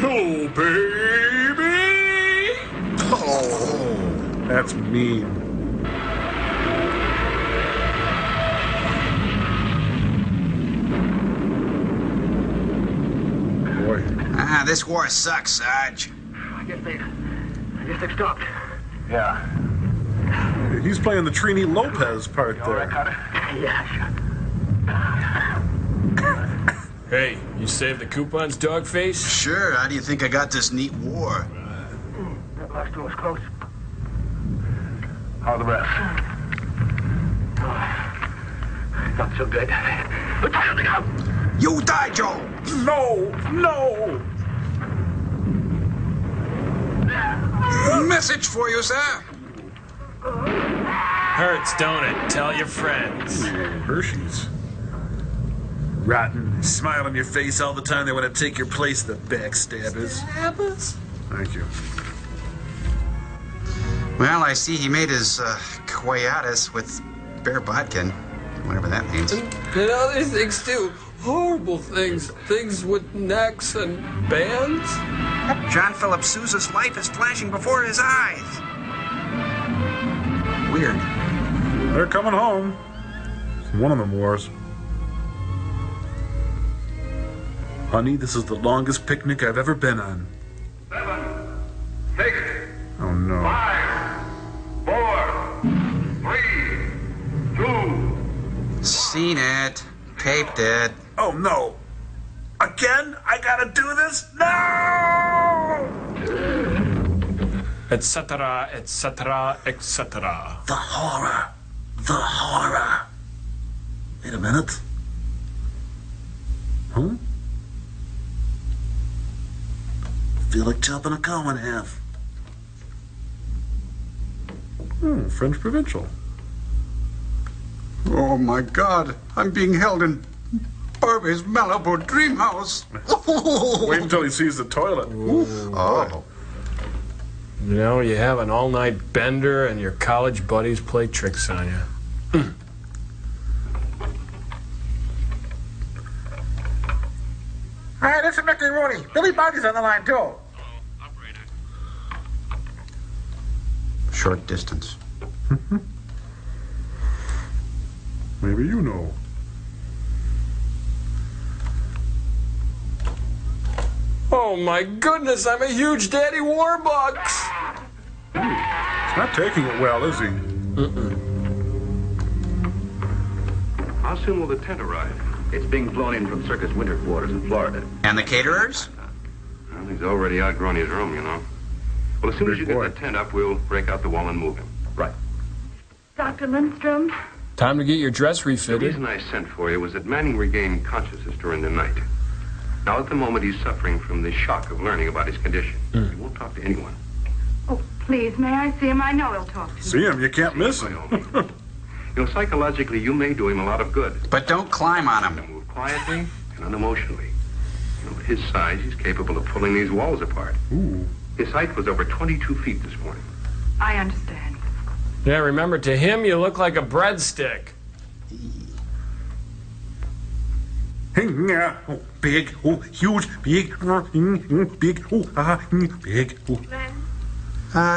Oh, baby! Oh, that's mean. Boy. Ah, this war sucks, Sarge. I guess they've stopped. Yeah. He's playing the Trini Lopez part there. Yeah, sure. Hey, you saved the coupons, Dogface? Sure, how do you think I got this neat war? That last one was close. How are the rest? Not so good. You die, Joe! No! No! Message for you, sir. Hurts, don't it? Tell your friends. Hershey's. Rotten. Smile on your face all the time. They want to take your place, the backstabbers. Thank you. Well, I see he made his quietus with Bear Bodkin. Whatever that means. And other things too. Horrible things. Things with necks and bands. John Philip Sousa's life is flashing before his eyes. Weird. They're coming home. One of them was. Honey, this is the longest picnic I've ever been on. 7, 6, Oh no. 5, 4, 3, 2. Seen it. Taped it. Oh no. Again? I gotta do this? No! Etc., etc., etc. The horror. The horror. Wait a minute. Huh? Feel like chopping a cow in half. French provincial. Oh, my God. I'm being held in Barbie's Malibu dream house. Wait until he sees the toilet. Oh. You know, you have an all-night bender and your college buddies play tricks on you. Hi, this is Mickey Rooney. Billy Bobby's on the line, too. Short distance. Maybe you know. Oh my goodness, I'm a huge Daddy Warbucks. He's not taking it well, is he? How soon will the tent arrive? It's being flown in from Circus Winter Quarters in Florida. And the caterers? Well, he's already outgrown his room, you know. Well, as soon as you get the tent up, we'll break out the wall and move him. Right. Dr. Lindstrom? Time to get your dress The refitted. reason I sent for you was that Manning regained consciousness during the night. Now, at the moment, he's suffering from the shock of learning about his condition. He won't talk to anyone. Oh, please, may I see him? I know he'll talk to me. See him, you can't miss him. You know, psychologically, you may do him a lot of good. But don't climb on him. Move quietly and unemotionally. You know, at his size, he's capable of pulling these walls apart. Ooh. His height was over 22 feet this morning. I understand. Yeah, remember, to him, you look like a breadstick. Oh, big, oh, huge, big, big, big. Glenn?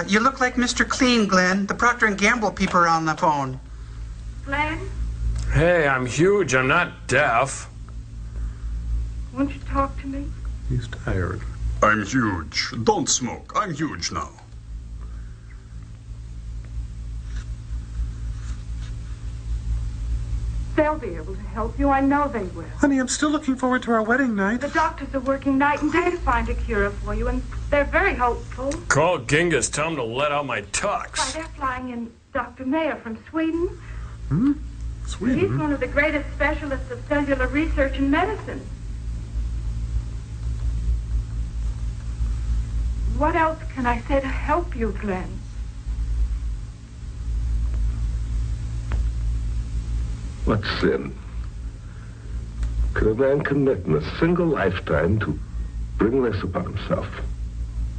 You look like Mr. Clean, Glenn. The Procter & Gamble people are on the phone. Glenn? Hey, I'm huge. I'm not deaf. Won't you talk to me? He's tired. I'm huge. Don't smoke. I'm huge now. They'll be able to help you. I know they will. Honey, I'm still looking forward to our wedding night. The doctors are working night and day to find a cure for you, and they're very hopeful. Call Genghis. Tell him to let out my Why, tux. they're flying in Dr. Mayer from Sweden. He's Sweden? one of the greatest specialists of cellular research in medicine. What else can I say to help you, Glenn? What sin could a man commit in a single lifetime to bring this upon himself?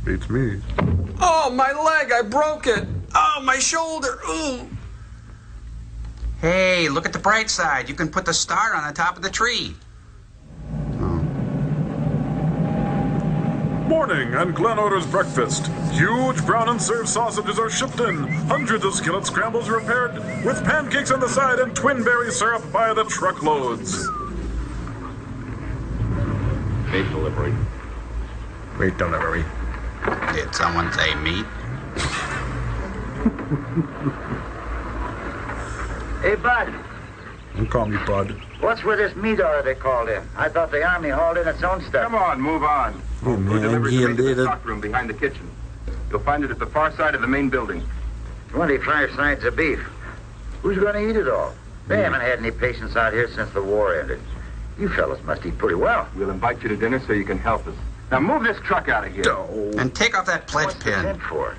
Beats me. Oh, my leg. I broke it. Oh, my shoulder. Ooh. Hey, look at the bright side. You can put the star on the top of the tree. Morning and Glen orders breakfast. Huge brown and served sausages are shipped in. Hundreds of skillet scrambles repaired with pancakes on the side and twin berry syrup by the truckloads. Meat delivery. Wait delivery. Did someone say meat? Hey, Bud, Don't call me Bud. what's with this meat order they called in? I thought the Army hauled in its own stuff. Come on, move on. Oh, We're delivering he it to did the it. stock room behind the kitchen. You'll find it at the far side of the main building. 25 sides of beef. Who's going to eat it all? They haven't had any patients out here since the war ended. You fellas must eat pretty well. We'll invite you to dinner so you can help us. Now move this truck out of here. And take off that pledge What's the pin. tent for?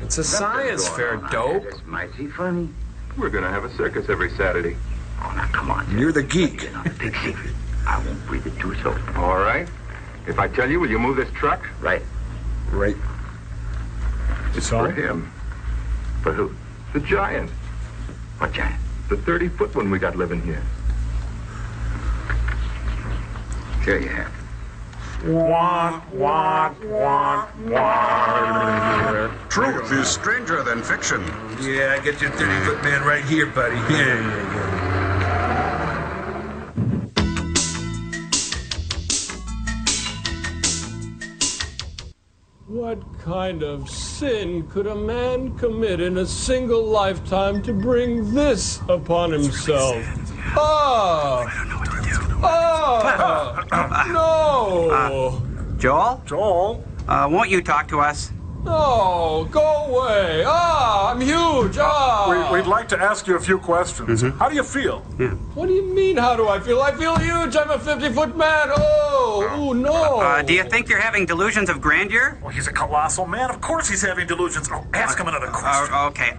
It's a science fair, dope. It's mighty funny. We're going to have a circus every Saturday. Oh, now come on. You're the geek. It's not a big secret. I won't breathe it to so. All right. If I tell you, will you move this truck? Right. Right. It's for him. For who? The giant. What giant? the 30-foot one we got living here. Here you have it. Truth is stranger than fiction. Yeah, I get your 30-foot man right here, buddy. Yeah. What kind of sin could a man commit in a single lifetime to bring this upon himself? No! Joel? Joel? Won't you talk to us? No, go away. I'm huge. We'd like to ask you a few questions. How do you feel? What do you mean, how do I feel? I feel huge. I'm a 50-foot man. Oh, no. Do you think you're having delusions of grandeur? Well, he's a colossal man. Of course he's having delusions. Oh, ask him another question. Okay.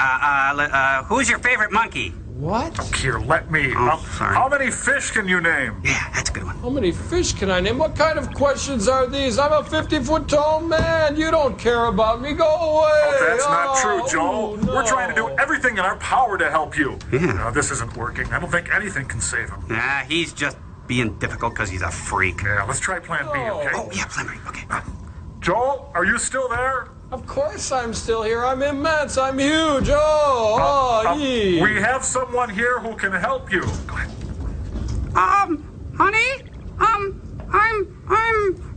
Who's your favorite monkey? What? Look here, let me. Sorry. How many fish can you name? Yeah, that's a good one. How many fish can I name? What kind of questions are these? I'm a 50-foot tall man. You don't care about me. Go away. Oh, that's not true, Joel. No. We're trying to do everything in our power to help you. Yeah. No, this isn't working. I don't think anything can save him. Nah, he's just being difficult because he's a freak. Yeah, let's try plan B, okay? Oh, yeah, plan B. Okay. Joel, are you still there? Of course I'm still here. I'm immense. I'm huge. We have someone here who can help you. Go ahead. Honey, I'm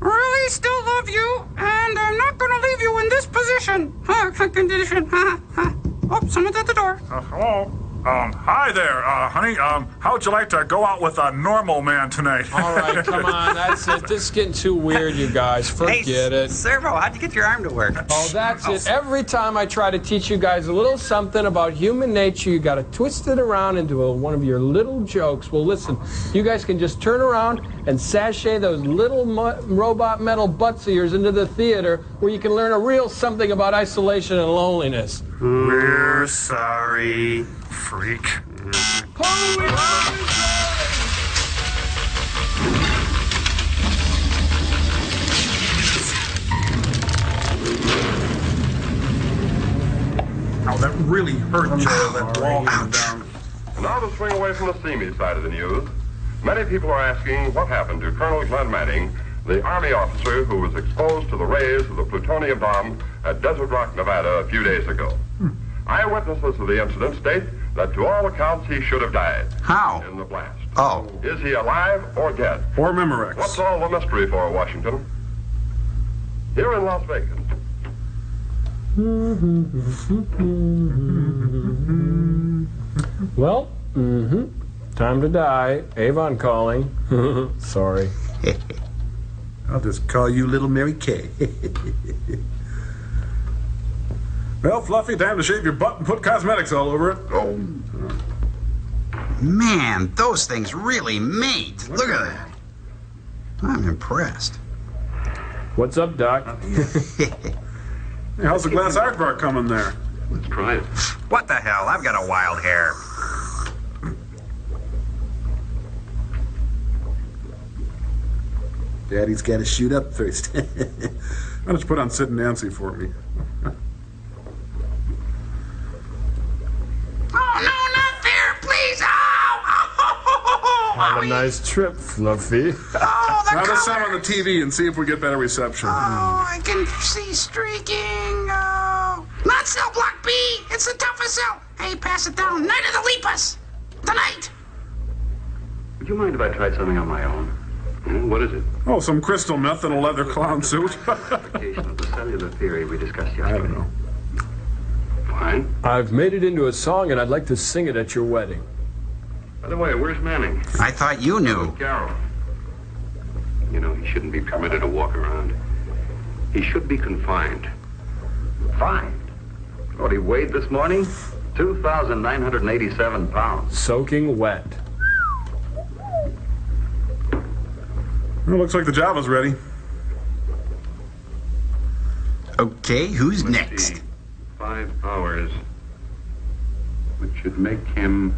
really still love you, and I'm not gonna leave you in this position. Condition. Oh, someone's at the door. Hello. Hi there, honey. How'd you like to go out with a normal man tonight? All right, come on. That's it. This is getting too weird, you guys. Forget it. Servo, how'd you get your arm to work? Oh, that's it. Every time I try to teach you guys a little something about human nature, you got to twist it around into one of your little jokes. Well, listen, you guys can just turn around and sashay those little robot metal butts of yours into the theater where you can learn a real something about isolation and loneliness. We're sorry, freak. Oh, that really hurt, Joel, that wall came down. Now to swing away from the seamy side of the news. Many people are asking what happened to Colonel Glenn Manning, the Army officer who was exposed to the rays of the plutonium bomb at Desert Rock, Nevada a few days ago. Eyewitnesses of the incident state that to all accounts he should have died. How? In the blast. Oh. Is he alive or dead? Or Memorex. What's all the mystery for, Washington? Here in Las Vegas. Well, time to die. Avon calling. Sorry. I'll just call you Little Mary Kay. Well, Fluffy, time to shave your butt and put cosmetics all over it. Oh. Man, those things really mate. Look at that. I'm impressed. What's up, Doc? Hey, how's the glass aardvark coming there? Let's try it. What the hell? I've got a wild hair. Daddy's got to shoot up first. Why don't you put on Sid and Nancy for me? Oh, no, not there, please. Have a nice trip, Fluffy. Oh, the Now let's color. sound on the TV and see if we get better reception. Oh, I can see streaking. Oh. Not cell block B. It's the toughest cell. Hey, pass it down. Night of the Leapers. Tonight. Would you mind if I tried something on my own? What is it? Oh, some crystal meth in a leather clown suit. Application of the cellular theory we discussed yesterday. I don't know. Fine. I've made it into a song, and I'd like to sing it at your wedding. By the way, where's Manning? I thought you knew. Carroll. You know, he shouldn't be permitted to walk around. He should be confined. Fined? What he weighed this morning? 2,987 pounds. Soaking wet. Well, looks like the Java's ready. Okay, who's Let's next? see. 5 hours, which should make him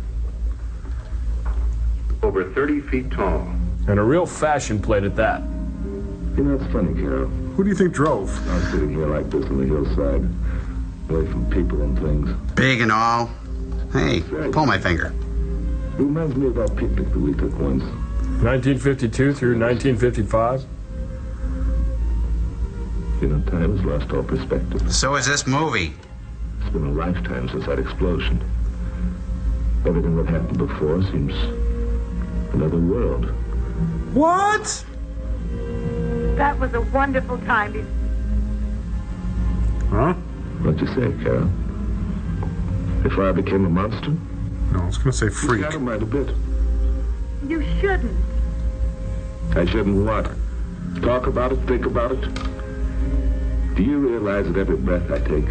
over 30 feet tall. And a real fashion plate at that. You know, it's funny, Carol. Who do you think drove? I'm sitting here like this on the hillside, away from people and things. Big and all. Hey, pull my finger. Reminds me of that picnic that we took once. 1952 through 1955? You know, time has lost all perspective. So is this movie. It's been a lifetime since that explosion. Everything that happened before seems another world. What? That was a wonderful time. Huh? What'd you say, Carol? If I became a monster? No, I was going to say freak. I don't mind a bit. You shouldn't. I shouldn't what? Talk about it? Think about it? Do you realize that every breath I take,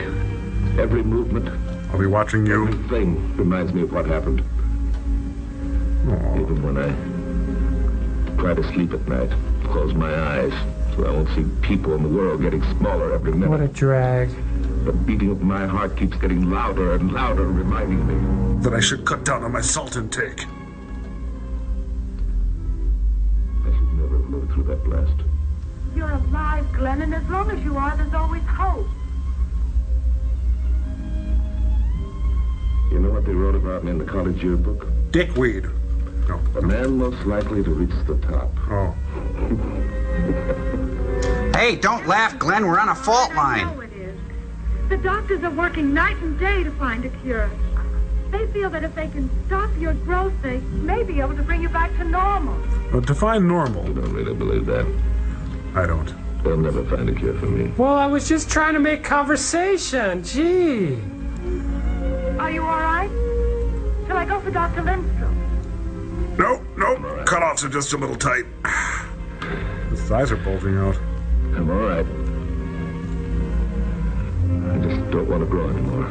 every movement, I'll be watching you. Everything reminds me of what happened. Aww. Even when I try to sleep at night, close my eyes, so I won't see people in the world getting smaller every minute. What a drag. The beating of my heart keeps getting louder and louder, reminding me that I should cut down on my salt intake. I should never have lived through that blast. You're alive, Glenn, and as long as you are, there's always hope. You know what they wrote about me in the college yearbook? Dickweed. No. The man most likely to reach the top. Oh. Hey, don't laugh, Glenn. We're on a fault line. I know it is. The doctors are working night and day to find a cure. They feel that if they can stop your growth, they may be able to bring you back to normal. Define normal. You don't really believe that? I don't. They'll never find a cure for me. Well, I was just trying to make conversation. Gee. Are you all right? Shall I go for Dr. Lindstrom? Nope. Right. Cutoffs are just a little tight. His thighs are bulging out. I'm all right. I just don't want to grow anymore.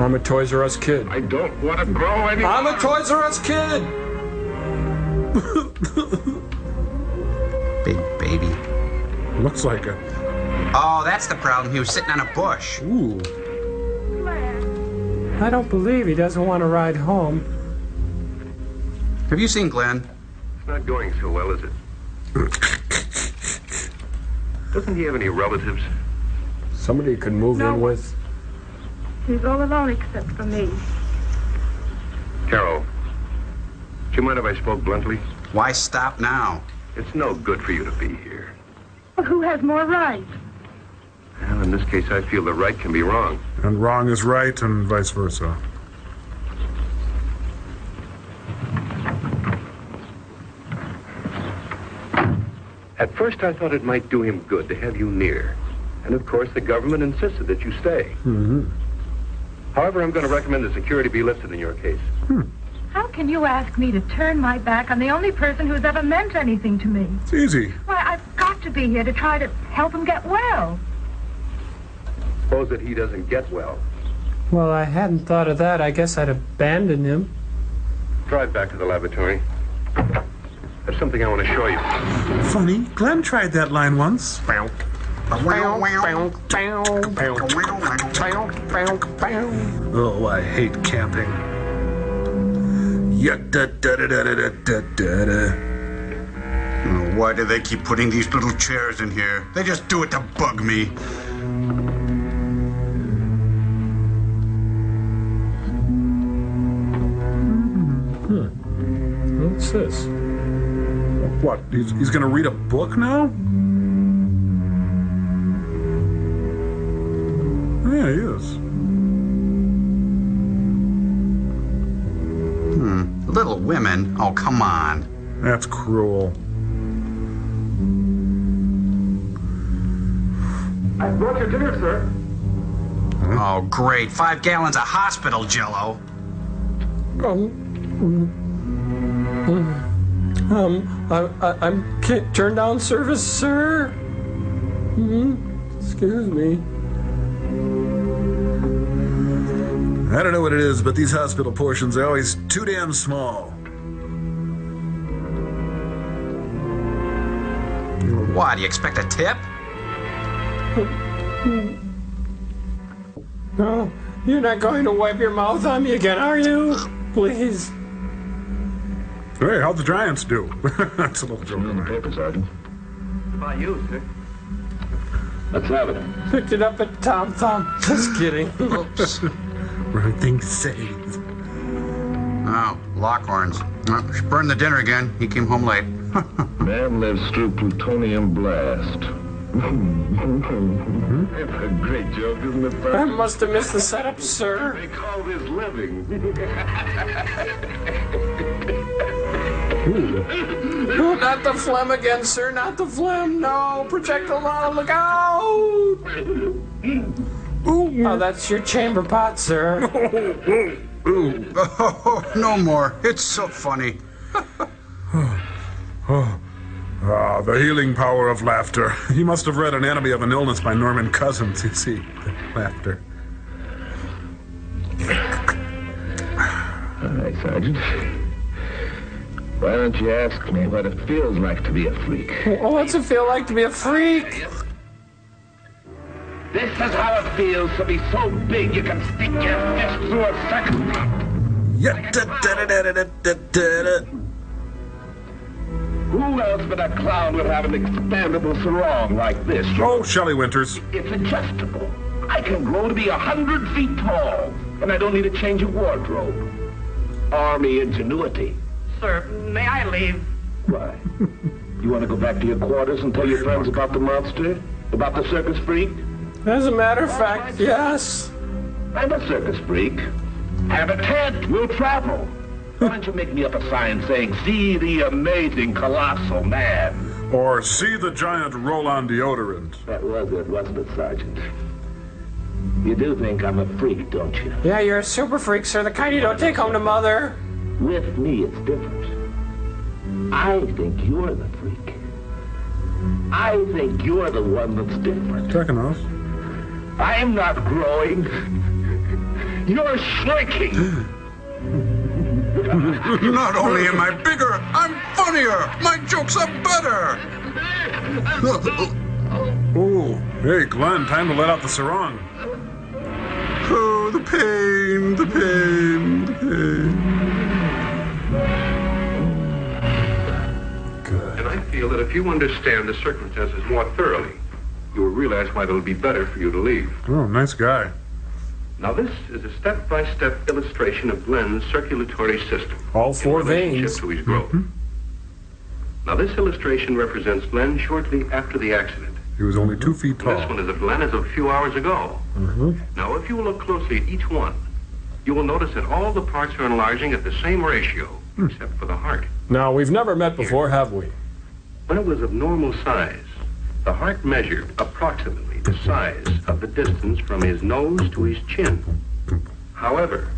I'm a Toys R Us kid. I don't want to grow anymore. I'm a Toys R Us kid. Big baby. Looks like it. Oh, that's the problem. He was sitting on a bush. Ooh. I don't believe he doesn't want to ride home. Have you seen Glenn? It's not going so well, is it? Doesn't he have any relatives? Somebody you could move in with. He's all alone except for me. Carol, do you mind if I spoke bluntly? Why stop now? It's no good for you to be here. Well, who has more right? Well, in this case, I feel the right can be wrong. And wrong is right, and vice versa. At first, I thought it might do him good to have you near. And of course, the government insisted that you stay. Mm-hmm. However, I'm going to recommend the security be lifted in your case. How can you ask me to turn my back on the only person who's ever meant anything to me? It's easy. Why, I've got to be here to try to help him get well. Suppose that he doesn't get well. Well, I hadn't thought of that. I guess I'd abandon him. Drive back to the laboratory. There's something I want to show you. Funny, Glenn tried that line once. Oh, I hate camping. Why do they keep putting these little chairs in here? They just do it to bug me. What's this? What? He's going to read a book now? Yeah, he is. Little Women? Oh, come on. That's cruel. I brought your dinner, sir. Oh, great. 5 gallons of hospital jello. I'm can't turn down service, sir. Excuse me. I don't know what it is, but these hospital portions are always too damn small. What, do you expect a tip? No, you're not going to wipe your mouth on me again, are you? Please. Hey, how'd the Giants do? That's a little joke on the paper, Sergeant. By you, sir. Let's have it. Picked it up at Tom Thumb. Just kidding. Oops. Wrong thing to say. Oh, Lockhorns. She burned the dinner again. He came home late. Man lives through plutonium blast. It's a great joke, isn't it, I Sergeant? must have missed the setup, sir. They call this living. No, not the phlegm again, sir. Not the phlegm. No. Projectile on. Look out. Ooh. Oh, that's your chamber pot, sir. Ooh. Oh, no more. It's so funny. The healing power of laughter. He must have read Anatomy of an Illness by Norman Cousins, you see. Laughter. All right, Sergeant. Why don't you ask me what it feels like to be a freak? Well, what's it feel like to be a freak? This is how it feels to be so big you can stick your fist through a second. Who else but a clown would have an expandable sarong like this? Oh, Shelley Winters. It's adjustable. I can grow to be 100 feet tall, and I don't need a change of wardrobe. Army ingenuity. Sir, may I leave? Why? You want to go back to your quarters and tell your friends about the monster? About the circus freak? As a matter of fact, yes. I'm a circus freak. Have a tent. We'll travel. Why don't you make me up a sign saying, "See the amazing Colossal Man"? Or see the giant roll-on deodorant. That was it, wasn't it, Sergeant? You do think I'm a freak, don't you? Yeah, you're a super freak, sir. The kind you don't take home to mother. With me, it's different. I think you're the freak. I think you're the one that's different. Checking off. I'm not growing. You're shrinking. Not only am I bigger, I'm funnier. My jokes are better. Oh, hey, Glenn, time to let out the sarong. Oh, the pain, the pain, the pain. And I feel that if you understand the circumstances more thoroughly, you will realize why it'll be better for you to leave. Oh, nice guy. Now, this is a step-by-step illustration of Glenn's circulatory system. All four in relationship veins. to his growth. Now, this illustration represents Glenn shortly after the accident. He was only 2 feet tall. This one is of Glenn as of a few hours ago. Now, if you will look closely at each one, you will notice that all the parts are enlarging at the same ratio, except for the heart. Now, we've never met before, have we? When it was of normal size, the heart measured approximately the size of the distance from his nose to his chin. However,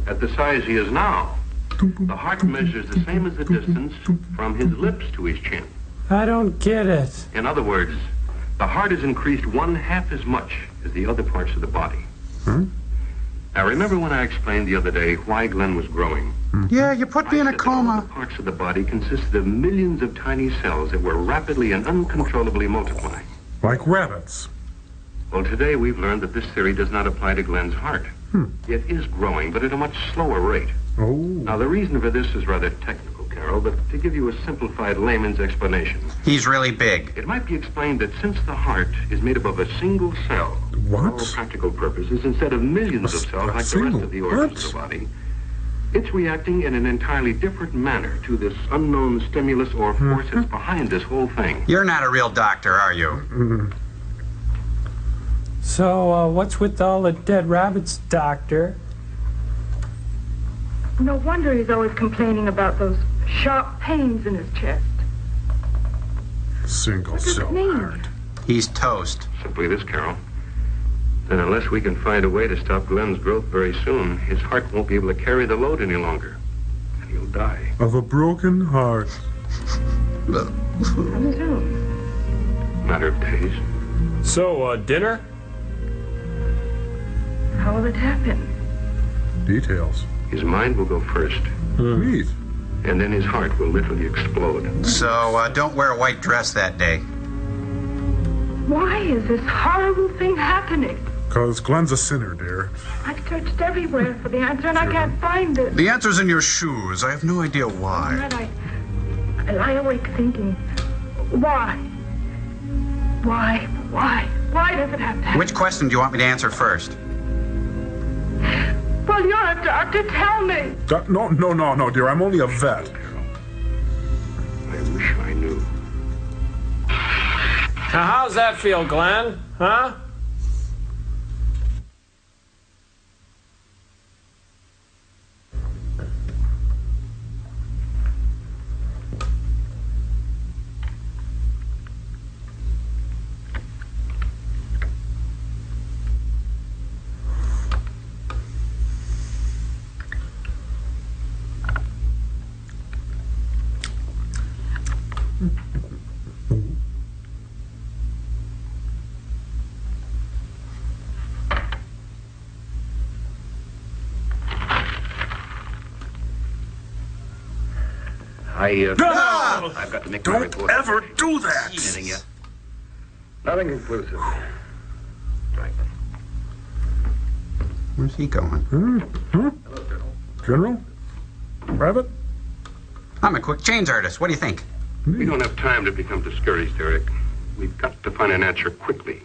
at the size he is now, the heart measures the same as the distance from his lips to his chin. I don't get it. In other words, the heart has increased 1/2 as much as the other parts of the body. Now, remember when I explained the other day why Glenn was growing? Yeah, you put me in a coma. Parts of the body consisted of millions of tiny cells that were rapidly and uncontrollably multiplying. Like rabbits. Well, today we've learned that this theory does not apply to Glenn's heart. It is growing, but at a much slower rate. Oh. Now, the reason for this is rather technical, Carol, but to give you a simplified layman's explanation. He's really big. It might be explained that since the heart is made up of a single cell, for all practical purposes, instead of millions of cells like the rest of the organs of the body, it's reacting in an entirely different manner to this unknown stimulus or force that's behind this whole thing. You're not a real doctor, are you? So, what's with all the dead rabbits, Doctor? No wonder he's always complaining about those sharp pains in his chest. Single What does it mean? He's toast. Simply this, Carol. Then unless we can find a way to stop Glenn's growth very soon, his heart won't be able to carry the load any longer. And he'll die. Of a broken heart. Matter of days. So, dinner? How will it happen? Details. His mind will go first. Neat. And then his heart will literally explode. So, don't wear a white dress that day. Why is this horrible thing happening? Because Glenn's a sinner, dear. I've searched everywhere for the answer and I can't find it. The answer's in your shoes. I have no idea why. Yet I lie awake thinking, why? Why does it have to happen? Which question do you want me to answer first? Well, you're a doctor. Tell me. No, dear. I'm only a vet. I wish I knew. Now, how's that feel, Glenn? Huh? I've got to make my report. Don't ever do that! Anything yet? Nothing conclusive. Where's he going? Hello, Colonel. General? Private? I'm a quick change artist. What do you think? We don't have time to become discouraged, Eric. We've got to find an answer quickly.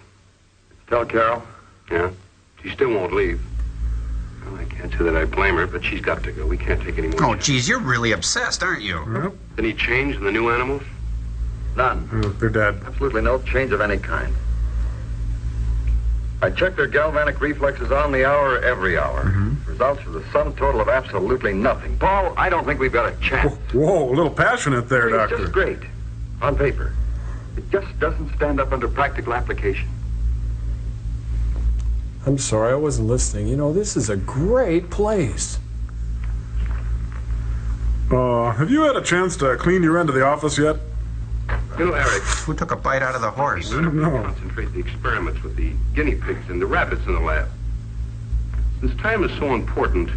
Tell Carol. Yeah? She still won't leave. Well, I can't say that I blame her, but she's got to go. We can't take any more. Oh, geez, you're really obsessed, aren't you? Yep. Any change in the new animals? None. Oh, they're dead. Absolutely no change of any kind. I checked their galvanic reflexes on the hour, every hour. Results are the sum total of absolutely nothing. Paul, I don't think we've got a chance. Whoa, a little passionate there, It's Doctor. just great. On paper. It just doesn't stand up under practical application. I'm sorry, I wasn't listening. You know, this is a great place. Have you had a chance to clean your end of the office yet? You know, Eric, Who took a bite out of the horse? we No. concentrate the experiments with the guinea pigs and the rabbits in the lab. Since time is so important,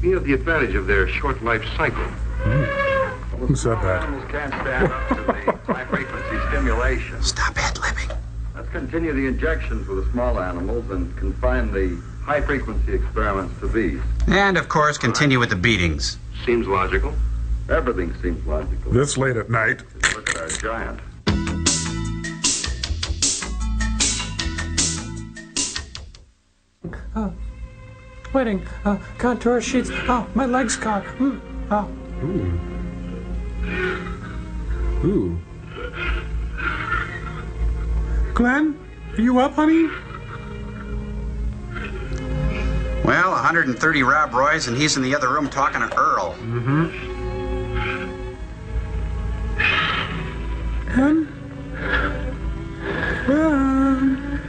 we have the advantage of their short life cycle. Who said that? Animals can't stand up to the high-frequency stimulation. Stop ad-libbing. Let's continue the injections with the small animals and confine the high-frequency experiments to these. And, of course, continue with the beatings. Seems logical. Everything seems logical. This late at night. Just look at our giant. Wedding, contour sheets. Oh, my legs scar. Oh. Ooh. Glenn, are you up, honey? Well, 130 Rob Roys, and he's in the other room talking to Earl. Glenn? Glenn?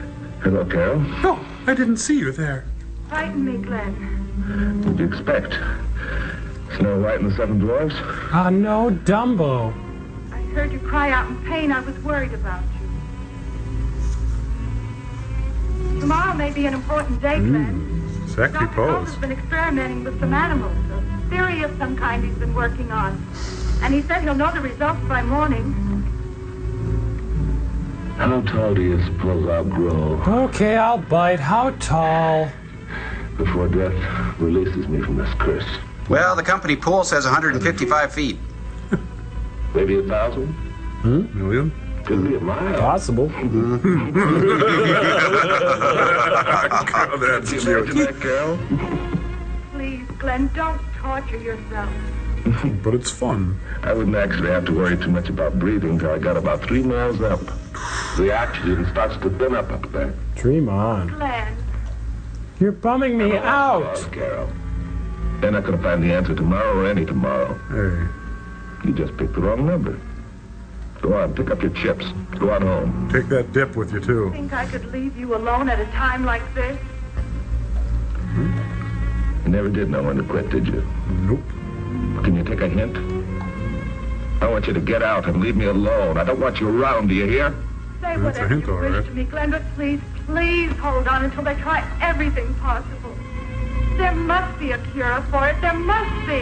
Hello, Carol. Oh, I didn't see you there. Frighten me, Glenn. What'd you expect? Snow White and the Seven Dwarfs? Ah, no, Dumbo. I heard you cry out in pain. I was worried about you. Tomorrow may be an important day, Glenn. Sexy Dr. Holt pose. has been experimenting with some animals, a theory of some kind he's been working on. And he said he'll know the results by morning. How tall do you suppose I'll grow Okay, I'll bite. How tall? before death releases me from this curse? Well, the company pool says 155 feet. Maybe 1,000? Million? Could be a mile. Possible. Oh, that's Could you imagine cute. that, Carol? Please, Glenn, don't torture yourself. But it's fun. I wouldn't actually have to worry too much about breathing till I got about 3 miles up. The oxygen starts to thin up there. Dream on. Glenn. You're bumming me out. Oh, Carol. They're not going to find the answer tomorrow or any tomorrow. Hey, You just picked the wrong number. Go on, pick up your chips. Go on home. take that dip with you, too. Think I could leave you alone at a time like this? You never did know when to quit, did you? Nope. Can you take a hint? I want you to get out and leave me alone. I don't want you around, do you hear? Say That's a whatever hint, you all wish right. to me, Glenn, but please, please hold on until they try everything possible. There must be a cure for it. There must be.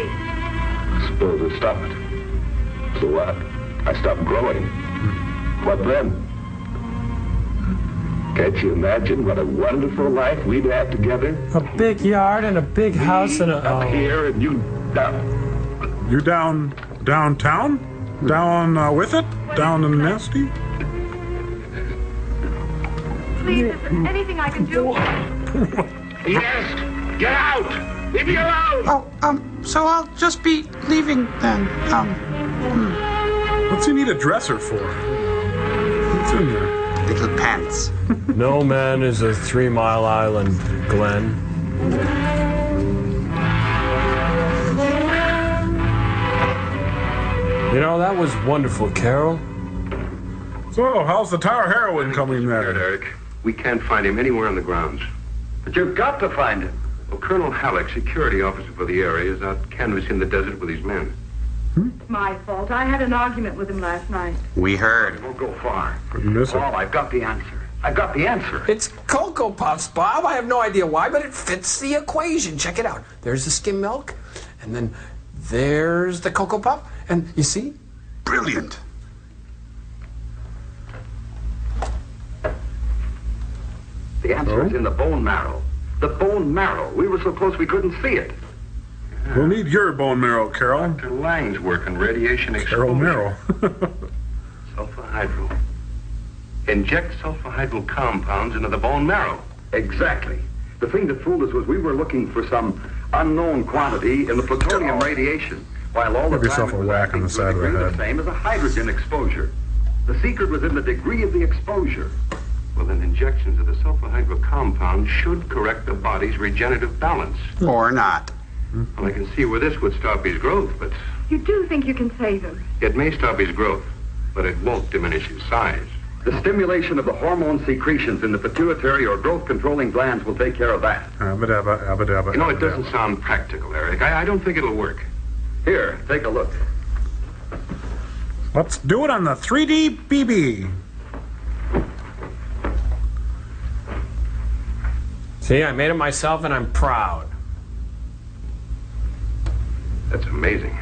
Suppose I stop it. So what? I stop growing. What then? Can't you imagine what a wonderful life we'd have together? A big yard and a big house and a... Up Oh. here and you down. You downtown? Down with it? Down in Nasty? Please, is there anything I can do? Yes! Get out! Leave me alone! Oh, so I'll just be leaving then. What's he need a dresser for? What's in there? Little pants. No man is a 3 Mile Island, Glenn. You know, that was wonderful, Carol. So, how's the Tower heroin coming there? Eric, we can't find him anywhere on the grounds. But you've got to find him. Well, Colonel Halleck, security officer for the area, is out canvassing the desert with his men. It's my fault. I had an argument with him last night. We heard. It won't go far. Miss it. Oh, I've got the answer. I've got the answer. It's Cocoa Puffs, Bob. I have no idea why, but it fits the equation. Check it out. There's the skim milk, and then there's the Cocoa Puff, and you see? Brilliant. The answer is in the bone marrow. The bone marrow. We were so close we couldn't see it. We'll need your bone marrow, Carol. Dr. Lang's work on radiation Carol exposure. Marrow. Sulfahydryl. Inject sulfahydryl compounds into the bone marrow. Exactly. The thing that fooled us was we were looking for some unknown quantity in the plutonium radiation, while all Give the yourself time a it was whack acting on the to side of the degree head. the same as a hydrogen exposure. The secret was in the degree of the exposure. Well, then injections of the sulfahydryl compound should correct the body's regenerative balance. Or not. Well, I can see where this would stop his growth, but You do think you can save him? it may stop his growth, but it won't diminish his size. The stimulation of the hormone secretions in the pituitary or growth-controlling glands will take care of that. Abba dabba, abba dabba. You know, it abba doesn't sound practical, Eric. I don't think it'll work. Here, take a look. dabba. Let's do it on the 3D BB. See, I made it myself, and I'm proud. That's amazing.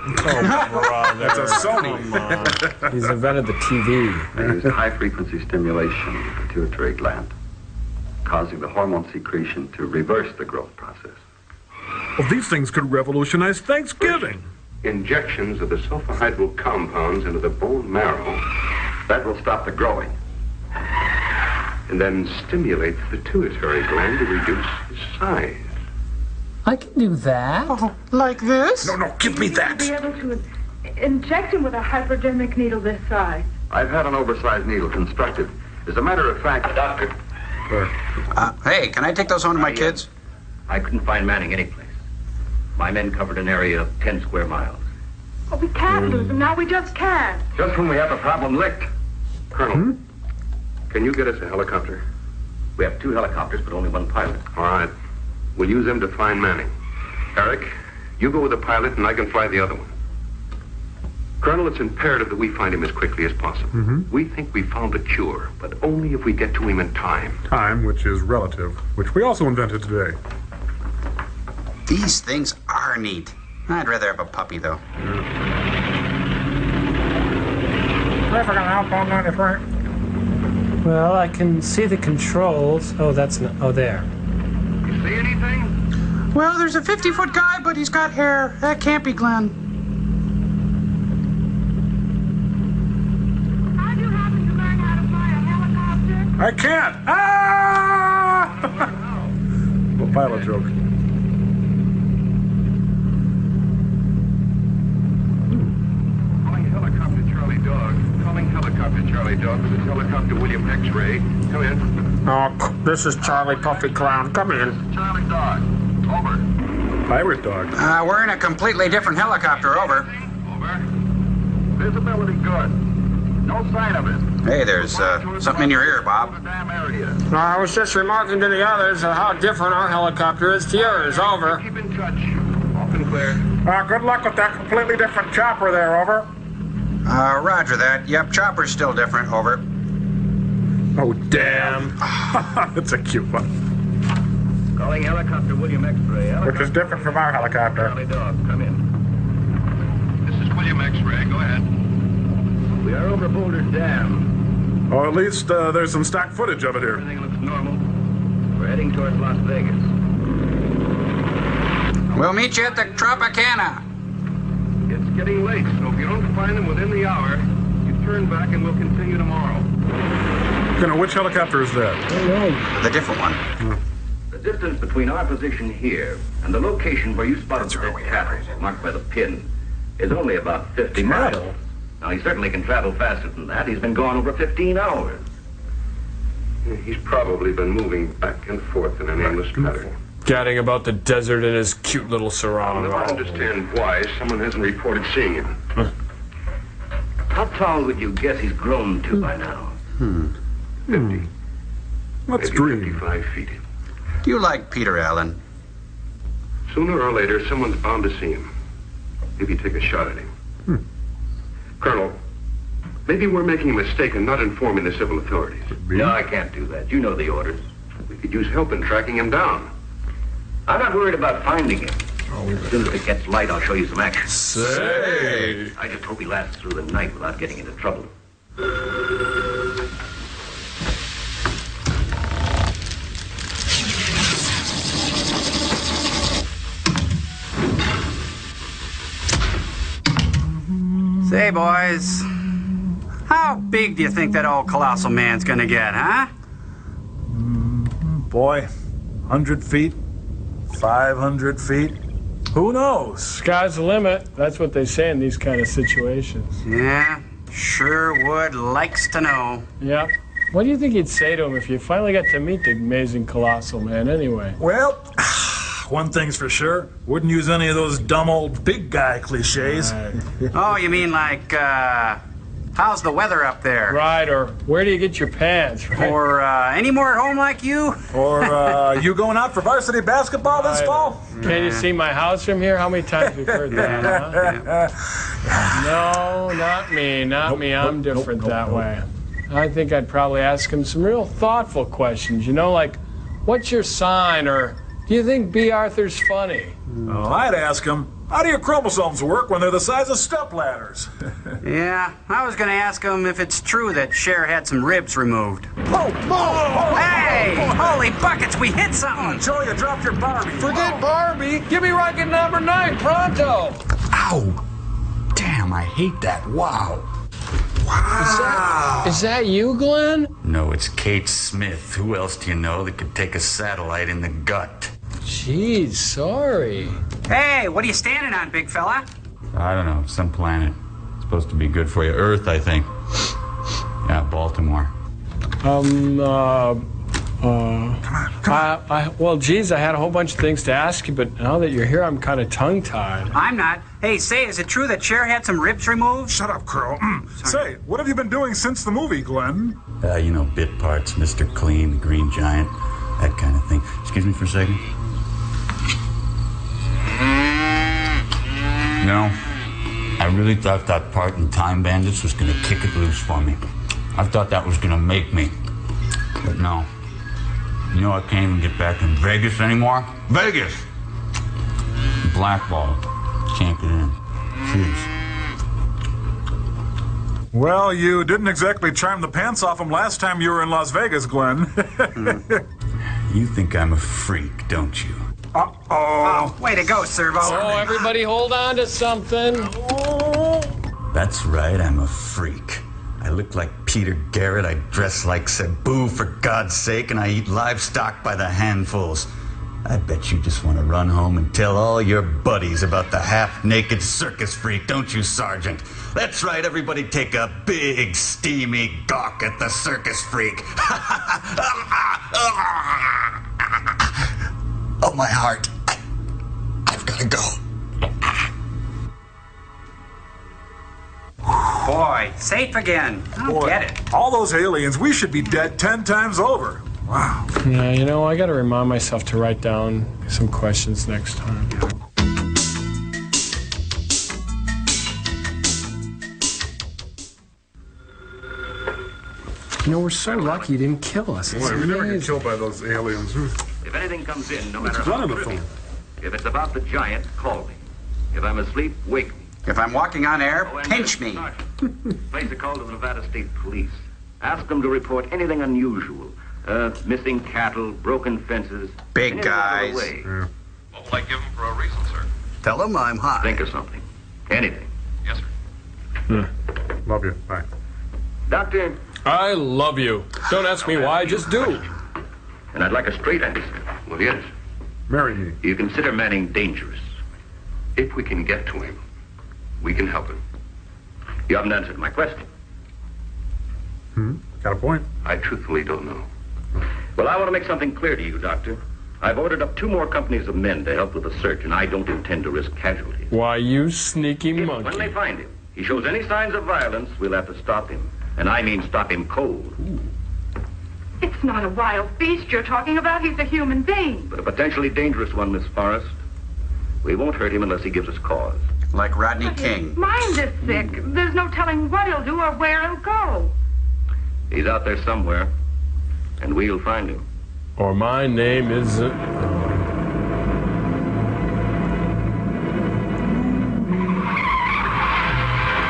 Oh, brother. That's a Sony. Come on. He's invented the TV. They used high-frequency stimulation of the pituitary gland, causing the hormone secretion to reverse the growth process. Well, these things could revolutionize Thanksgiving. Injections of the sulfahydryl compounds into the bone marrow That will stop the growing. and then stimulate the pituitary gland to reduce his size. I can do that. Oh, like this? No, give me that. Be able to inject him with a hypodermic needle this size. I've had an oversized needle constructed. As a matter of fact, Doctor, Hey, can I take those home to my kids? I couldn't find Manning anyplace. My men covered an area of 10 square miles. Oh, we can't lose him. Now we just can't. just when we have the problem licked. Colonel, can you get us a helicopter? We have 2 helicopters, but only 1 pilot. All right. We'll use them to find Manning. Eric, you go with the pilot, and I can fly the other one. Colonel, it's imperative that we find him as quickly as possible. We think we found the cure, but only if we get to him in time. Time, which is relative, which we also invented today. These things are neat. I'd rather have a puppy, though. Well, I can see the controls. Oh, that's not. Oh, there. You see anything? Well, there's a 50-foot guy, but he's got hair. That can't be Glenn. How'd you happen to learn how to fly a helicopter? I can't. Ah! Little pilot joke. Calling helicopter Charlie Dog. Calling helicopter Charlie Dog. This is helicopter William X-Ray. Come in. Oh, this is Charlie Puffy Clown. Come in. Charlie Dog, over. Pirate dog. We're in a completely different helicopter, over. Over. Visibility good. No sign of it. Hey, there's something in your ear, Bob. Damn area. I was just remarking to the others how different our helicopter is to yours. Over. Keep in touch. Off and clear. Good luck with that completely different chopper there, over. Roger that. Yep, chopper's still different, over. Oh, damn. That's a cute one. Calling helicopter William X-ray. Which is different from our helicopter. Charlie Dog, come in. This is William X-Ray. Go ahead. We are over Boulder Dam. Or at least there's some stock footage of it here. Everything looks normal. We're heading towards Las Vegas. We'll meet you at the Tropicana. It's getting late, so if you don't find them within the hour, you turn back and we'll continue tomorrow. Which helicopter is that? The different one. The distance between our position here and the location where you spotted the dead cattle, marked by the pin, is only about 50 miles. Now, he certainly can travel faster than that. He's been gone over 15 hours. He's probably been moving back and forth in an aimless pattern. Gadding about the desert in his cute little sarong. I'll never understand why someone hasn't reported seeing him. How tall would you guess he's grown to by now? 50. Let's maybe dream. 55 feet. Do you like Peter Allen? Sooner or later, someone's bound to see him. Maybe take a shot at him. Colonel, maybe we're making a mistake in not informing the civil authorities. No, I can't do that. You know the orders. We could use help in tracking him down. I'm not worried about finding him. As soon as it gets light, I'll show you some action. Say. I just hope he lasts through the night without getting into trouble. Say, boys, how big do you think that old Colossal man's gonna get, huh? Boy, 100 feet, 500 feet. Who knows? Sky's the limit. That's what they say in these kind of situations. Yeah, sure would. Likes to know. Yeah. What do you think you'd say to him if you finally got to meet the amazing Colossal man anyway? Well, one thing's for sure. Wouldn't use any of those dumb old big guy cliches. Oh, you mean like, how's the weather up there? Right, or where do you get your pants, right? Or any more at home like you? Or you going out for varsity basketball this fall? Can you see my house from here? How many times we've heard that, huh? No, not me, not me. I'm different that way. I think I'd probably ask him some real thoughtful questions, you know, like, what's your sign, or do you think B. Arthur's funny? Oh, I'd ask him, how do your chromosomes work when they're the size of stepladders? Yeah, I was going to ask him if it's true that Cher had some ribs removed. Oh! Hey! Holy buckets, we hit something! Joe, you dropped your Barbie. Forget Barbie. Give me rocket number 9, pronto. Ow! Damn, I hate that. Wow. Is that you, Glenn? No, it's Kate Smith. Who else do you know that could take a satellite in the gut? Jeez, sorry. Hey, what are you standing on, big fella? I don't know, some planet. It's supposed to be good for you. Earth, I think. Yeah, Baltimore. Well, geez, I had a whole bunch of things to ask you, but now that you're here, I'm kind of tongue-tied. I'm not. Hey, say, is it true that Cher had some ribs removed? Shut up, Crow. Say, what have you been doing since the movie, Glenn? You know, bit parts, Mr. Clean, the Green Giant, that kind of thing. Excuse me for a second. No, I really thought that part in Time Bandits was going to kick it loose for me. I thought that was going to make me. But no. You know, I can't even get back in Vegas anymore. Vegas! Blackball. Can't get in. Jeez. Well, you didn't exactly charm the pants off him last time you were in Las Vegas, Glenn. You think I'm a freak, don't you? Uh-oh. Oh, way to go, Servo. Oh, everybody hold on to something. That's right, I'm a freak. I look like Peter Garrett, I dress like Cebu, for God's sake, and I eat livestock by the handfuls. I bet you just want to run home and tell all your buddies about the half-naked circus freak, don't you, Sergeant? That's right, everybody take a big, steamy gawk at the circus freak. Oh, my heart. I've got to go. Boy, safe again. I don't get it. All those aliens, we should be dead 10 times over. Wow. Yeah, you know, I got to remind myself to write down some questions next time. You know, we're so lucky you didn't kill us. It's Boy, we never get amazing. killed by those aliens. If anything comes in, no matter What's how running the trivial, phone? if it's about the giant, call me. If I'm asleep, wake me. If I'm walking on air, Oh, and pinch me. Sergeant, place a call to the Nevada State Police. Ask them to report anything unusual. Missing cattle, broken fences. Big anything out of the guys. way. What will I give him for a reason, sir? Tell them I'm high. Think of something. Anything. Yes, sir. Love you. Bye. Doctor, I love you. Don't ask me why, just do. and I'd like a straight answer. Well, yes. Marry me. You consider Manning dangerous. If we can get to him, we can help him. You haven't answered my question. Got a point. I truthfully don't know. Well, I want to make something clear to you, Doctor. I've ordered up 2 more companies of men to help with the search, and I don't intend to risk casualties. Why, you sneaky monkey. When they find him, he shows any signs of violence, we'll have to stop him. And I mean stop him cold. It's not a wild beast you're talking about. He's a human being. But a potentially dangerous one, Miss Forrest. We won't hurt him unless he gives us cause. Like Rodney But King. his mind is sick. There's no telling what he'll do or where he'll go. He's out there somewhere, and we'll find him. Or my name isn't...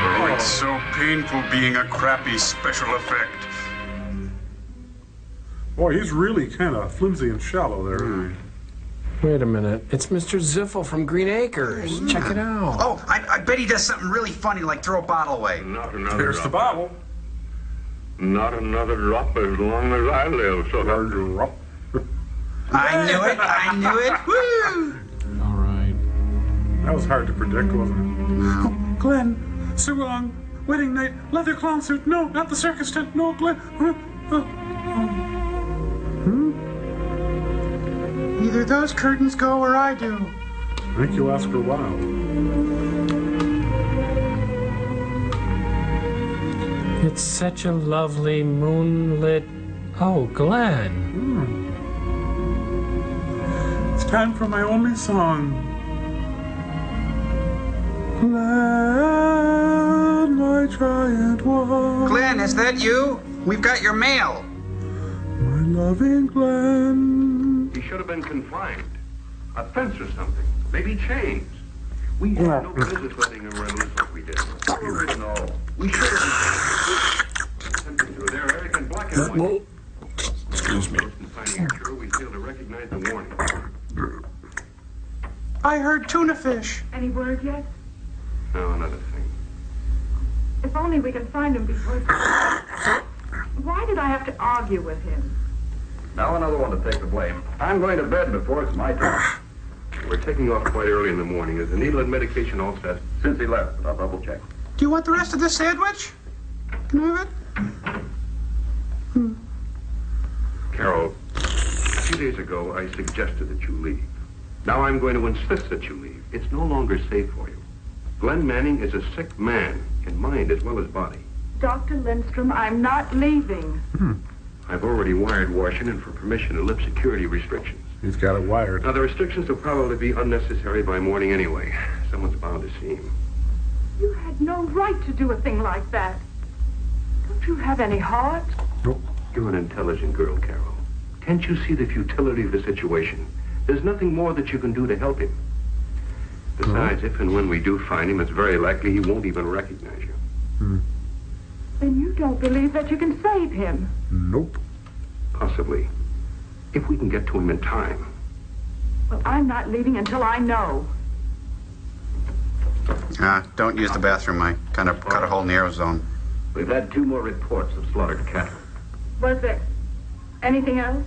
Oh, it's so painful being a crappy special effect. Boy, he's really kind of flimsy and shallow there. Isn't he? Wait a minute. It's Mr. Ziffel from Green Acres. Check it out. Oh, I bet he does something really funny, like throw a bottle away. Not another There's the bottle. Not another drop as long as I live, so I knew it. I knew it. Woo! All right. That was hard to predict, wasn't it? Glenn, Sue Long, wedding night, leather clown suit. No, not the circus tent. No, Glenn. Either those curtains go or I do. I think you'll ask her why. It's such a lovely moonlit... Oh, Glenn. It's time for my only song. Glenn, my giant one. Glenn, is that you? We've got your mail. My loving Glenn. He should have been confined. A fence or something. Maybe chains. We had no business letting him run loose like we did. No. We should have been through there, Eric, in black and white. Excuse me. In finding a cure, we failed to recognize the warning. I heard tuna fish. Any word yet? Now another thing. If only we can find him before... Why did I have to argue with him? Now another one to take the blame. I'm going to bed before it's my turn. We're taking off quite early in the morning. Is the needle and medication all set? Since he left, but I'll double check. Do you want the rest of this sandwich? Can I have it? Carol, a few days ago, I suggested that you leave. Now I'm going to insist that you leave. It's no longer safe for you. Glenn Manning is a sick man, in mind as well as body. Dr. Lindstrom, I'm not leaving. I've already wired Washington for permission to lift security restrictions. He's got it wired. Now, the restrictions will probably be unnecessary by morning anyway. Someone's bound to see him. You had no right to do a thing like that. Don't you have any heart? Nope. You're an intelligent girl, Carol. Can't you see the futility of the situation? There's nothing more that you can do to help him. Besides, if and when we do find him, it's very likely he won't even recognize you. Then you don't believe that you can save him. Nope. Possibly. If we can get to him in time. Well, I'm not leaving until I know. Don't use the bathroom. I kind of cut a hole in the aerozone. We've had 2 more reports of slaughtered cattle. Was there anything else?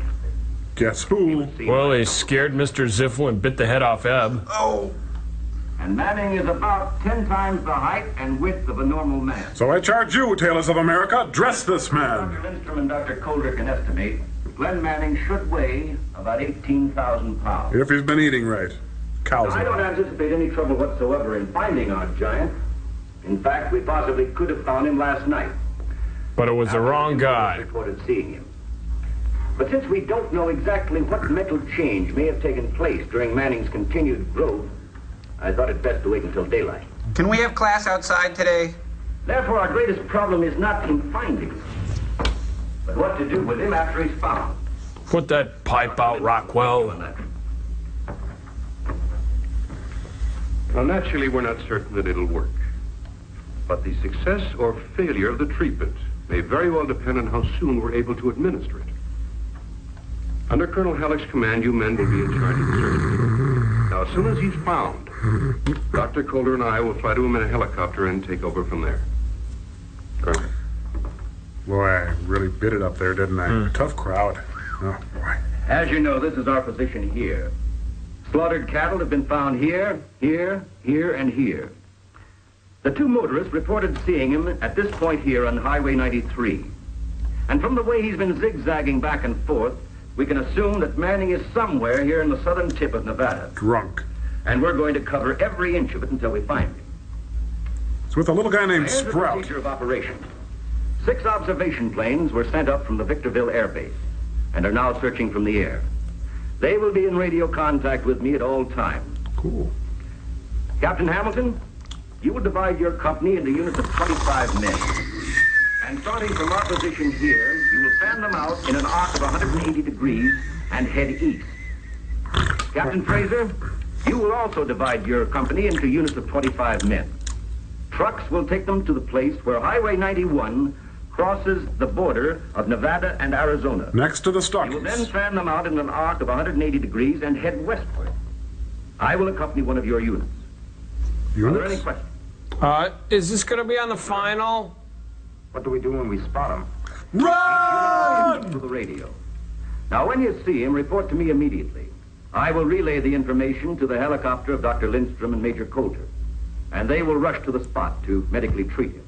Guess who? Well, he scared Mr. Ziffel and bit the head off Ebb. Oh! And Manning is about 10 times the height and width of a normal man. So I charge you, Tailors of America, dress this man. Dr. Lindstrom and Dr. Calder can estimate Glenn Manning should weigh about 18,000 pounds. If he's been eating right. Cows. I don't anticipate any trouble whatsoever in finding our giant. In fact, we possibly could have found him last night. But it was the wrong guy. Reported seeing him. But since we don't know exactly what mental change may have taken place during Manning's continued growth, I thought it best to wait until daylight. Can we have class outside today? Therefore, our greatest problem is not in finding him, but what to do with him after he's found. Put that pipe out, Rockwell. Well, naturally, we're not certain that it'll work. But the success or failure of the treatment may very well depend on how soon we're able to administer it. Under Colonel Halleck's command, you men will be in charge of the surgery. Now, as soon as he's found, Dr. Calder and I will fly to him in a helicopter and take over from there. Colonel. Boy, I really bit it up there, didn't I? Tough crowd. Oh, boy. As you know, this is our position here. Slaughtered cattle have been found here, here, here, and here. The two motorists reported seeing him at this point here on Highway 93. And from the way he's been zigzagging back and forth, we can assume that Manning is somewhere here in the southern tip of Nevada. Drunk. And we're going to cover every inch of it until we find him. It's with a little guy named Here's the Sprout. procedure of operation. 6 observation planes were sent up from the Victorville Air Base and are now searching from the air. They will be in radio contact with me at all times. Cool. Captain Hamilton, you will divide your company into units of 25 men. And starting from our position here, you will fan them out in an arc of 180 degrees and head east. Captain Fraser, you will also divide your company into units of 25 men. Trucks will take them to the place where Highway 91 crosses the border of Nevada and Arizona. Next to the Stockings. You will then fan them out in an arc of 180 degrees and head westward. I will accompany one of your units. Are there any questions? Is this going to be on the final? What do we do when we spot him? Run! To the radio. Now, when you see him, report to me immediately. I will relay the information to the helicopter of Dr. Lindstrom and Major Coulter, and they will rush to the spot to medically treat him.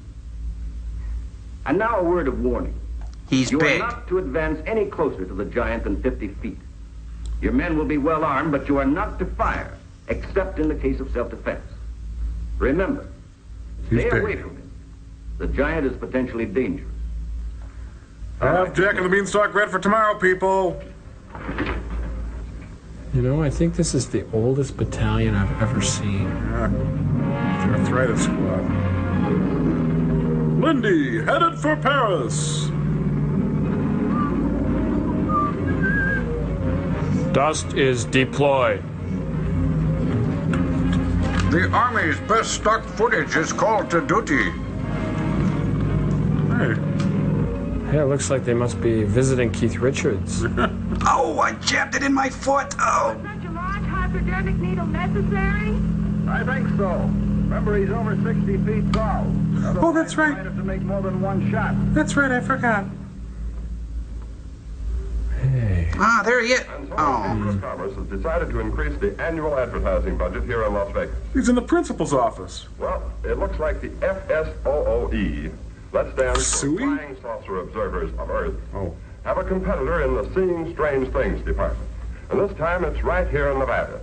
And now a word of warning. He's you big. are not to advance any closer to the giant than 50 feet. Your men will be well armed, but you are not to fire, except in the case of self-defense. Remember, stay away from him. The giant is potentially dangerous. Have Jack and the Beanstalk read for tomorrow, people. You know, I think this is the oldest battalion I've ever seen. Yeah. The Arthritis Squad. Lindy, headed for Paris. Dust is deployed. The Army's best stock footage is called to duty. Hey, it looks like they must be visiting Keith Richards. Oh, I jabbed it in my foot. Oh. Was such a large hypodermic needle necessary? I think so. Remember, he's over 60 feet tall. Oh, that's right. Might have to make more than one shot. That's right, I forgot. Hey. Ah, there he is. Commerce has decided to increase the annual advertising budget here in Las Vegas. He's in the principal's office. Well, it looks like the FSOOE, that stands for Flying Saucer Observers of Earth, have a competitor in the Seeing Strange Things department. And this time it's right here in Nevada.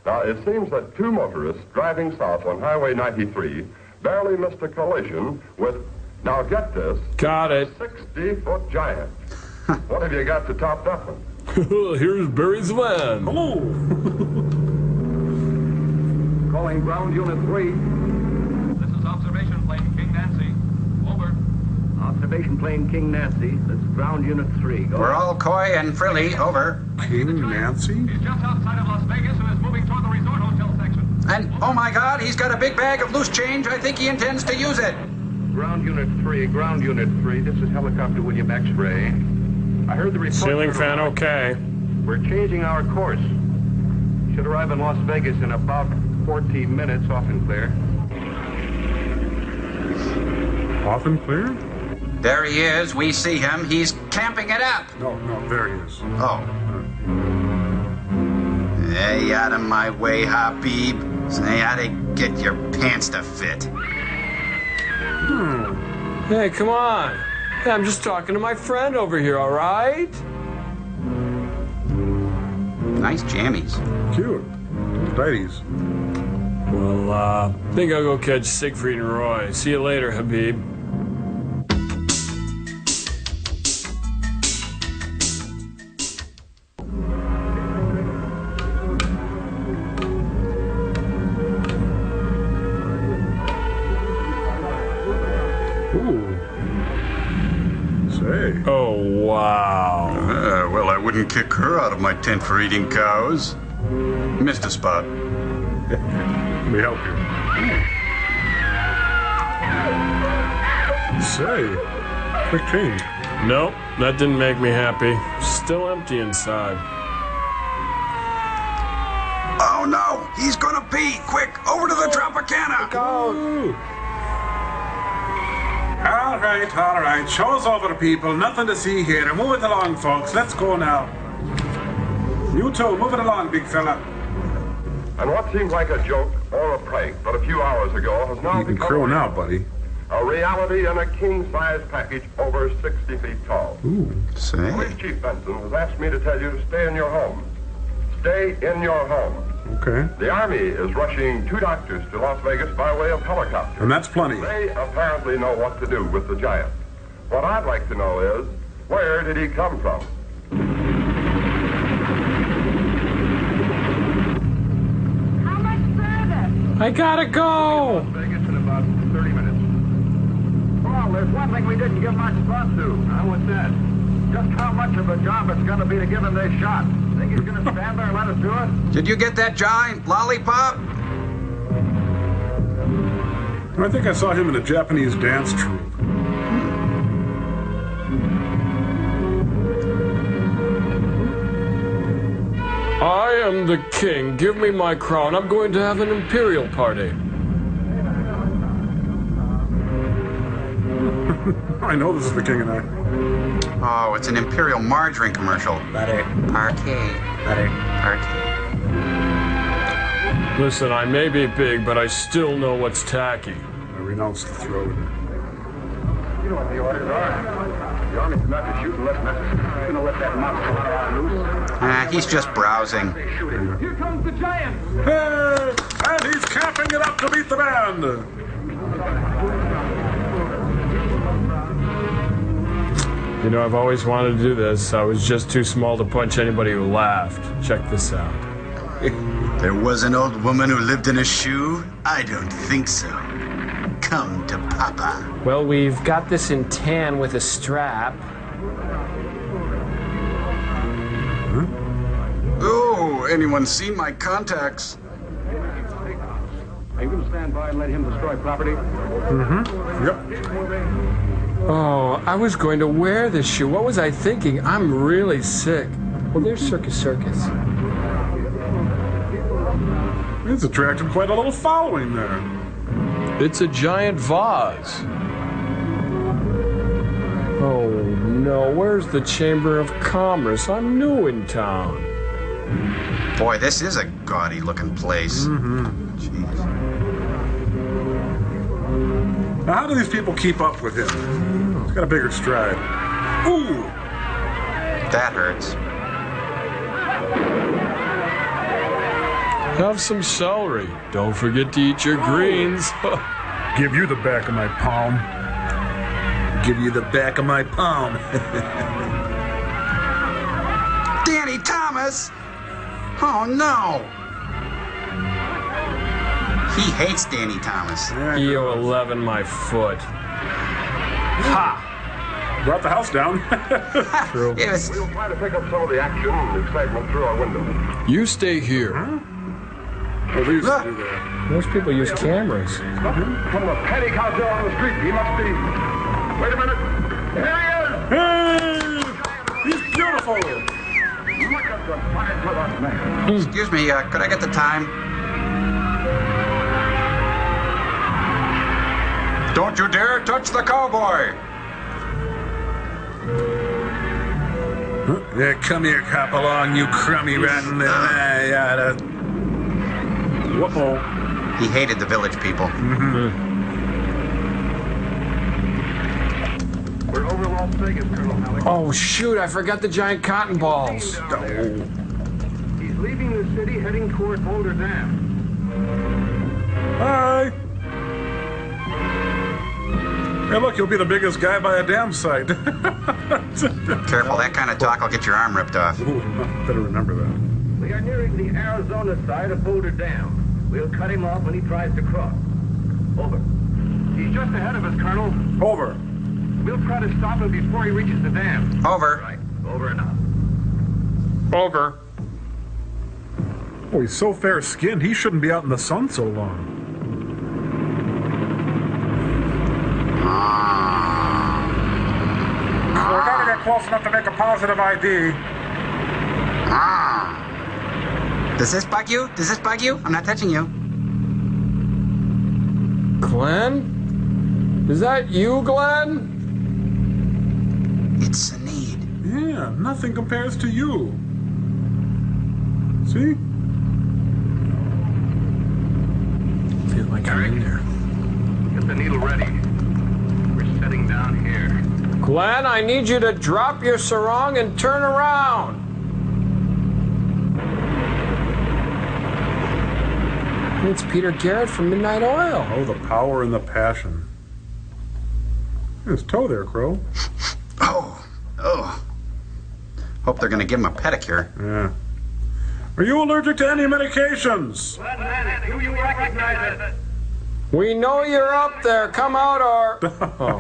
Now, it seems that two motorists driving south on Highway 93 barely missed a collision with, now get this, got it, 60-foot giant. What have you got to top that one? Here's Barry Zwan. Hello. Calling ground unit 3. This is observation plane King Nancy. Over. Observation plane King Nancy. That's ground unit 3. Go We're ahead. all coy and frilly. Over. King Nancy? He's just outside of Las Vegas and is moving toward the resort hotel section. And, oh my God, he's got a big bag of loose change. I think he intends to use it. Ground unit 3, ground unit 3. This is helicopter William X-ray. I heard the report. Ceiling fan okay. We're changing our course. Should arrive in Las Vegas in about 14 minutes, off and clear. Off and clear? There he is. We see him. He's camping it up. No, there he is. Oh. Hey, out of my way, Habib. Say how to get your pants to fit. Hey, come on. Hey, I'm just talking to my friend over here, all right? Nice jammies. Cute. Tighties. Well, think I'll go catch Siegfried and Roy. See you later, Habib. Oh, wow. Well, I wouldn't kick her out of my tent for eating cows. Missed a spot. Let me help you. Say, quick change. Nope, that didn't make me happy. Still empty inside. Oh, no. He's gonna pee. Quick, over to the Tropicana. Go. All right. Show's over, people. Nothing to see here. Move it along, folks. Let's go now. You too. Move it along, big fella. And what seemed like a joke or a prank but a few hours ago has now Eating become crow now, buddy. a reality in a king-size package over 60 feet tall. Ooh. Say. Police Chief Benson has asked me to tell you to stay in your home. Stay in your home. Okay. The Army is rushing 2 doctors to Las Vegas by way of helicopter. And that's plenty. They apparently know what to do with the giant. What I'd like to know is, where did he come from? How much further? I gotta go. Vegas in about 30 minutes. Well, there's one thing we didn't give much thought to. What's that? Just how much of a job it's going to be to give him this shot. Think he's going to stand there and let us do it? Did you get that giant lollipop? I think I saw him in a Japanese dance troupe. I am the king. Give me my crown. I'm going to have an imperial party. I know this is the king and I. Oh, it's an Imperial margarine commercial. Butter. Parquet. Butter. Parquet. Listen, I may be big, but I still know what's tacky. I renounce the throne. You know what the orders are. The Army's not to shoot unless necessary. You're going to let that monster loose. He's just browsing. Here comes the giant. Hey! And he's capping it up to beat the band! You know, I've always wanted to do this. I was just too small to punch anybody who laughed. Check this out. There was an old woman who lived in a shoe? I don't think so. Come to Papa. Well, we've got this in tan with a strap. Oh, anyone seen my contacts? Are you going to stand by and let him destroy property? Mm-hmm. Yep. Oh, I was going to wear this shoe. What was I thinking? I'm really sick. Well, there's Circus. It's attracted quite a little following there. It's a giant vase. Oh, no. Where's the Chamber of Commerce? I'm new in town. Boy, this is a gaudy-looking place. Mm-hmm. Jeez. Now, how do these people keep up with him? He's got a bigger stride. Ooh! That hurts. Have some celery. Don't forget to eat your greens. Give you the back of my palm. Give you the back of my palm. Danny Thomas! Oh, no! He hates Danny Thomas. EO11, my foot. Ha! Brought the house down. True. Yes. We'll try to pick up some of the action and excitement through our window. You stay here. Huh? Well, they used to do that. Most people use cameras. From the petty cartel on the street, he must be... Wait a minute. Here he is! Hey! He's beautiful! Look at the size of that man. Excuse me, could I get the time? Don't you dare touch the cowboy! Yeah, come here, cop along, you crummy rotten little... Whoa. He hated the village people. Mm-hmm. We're over Las Vegas, Colonel Halleck. Oh, shoot, I forgot the giant cotton balls. He's leaving the city, heading toward Boulder Dam. Hi. Hey, look, you'll be the biggest guy by a dam site. Careful, that kind of talk will get your arm ripped off. Ooh, better remember that. We are nearing the Arizona side of Boulder Dam. We'll cut him off when he tries to cross. Over. He's just ahead of us, Colonel. Over. We'll try to stop him before he reaches the dam. Over. Right. Over and out. Over. Oh, he's so fair-skinned, he shouldn't be out in the sun so long. We're gonna get close enough to make a positive ID. Does this bug you? Does this bug you? I'm not touching you. Glenn? Is that you, Glenn? It's Sneed. Yeah, nothing compares to you. See? Feel like I'm in there. Get the needle ready. We're setting down here. Glenn, I need you to drop your sarong and turn around. It's Peter Garrett from Midnight Oil. Oh, the power and the passion. His toe there, Crow. Oh. Hope they're going to give him a pedicure. Yeah. Are you allergic to any medications? Do you recognize it? We know you're up there. Come out or... Oh.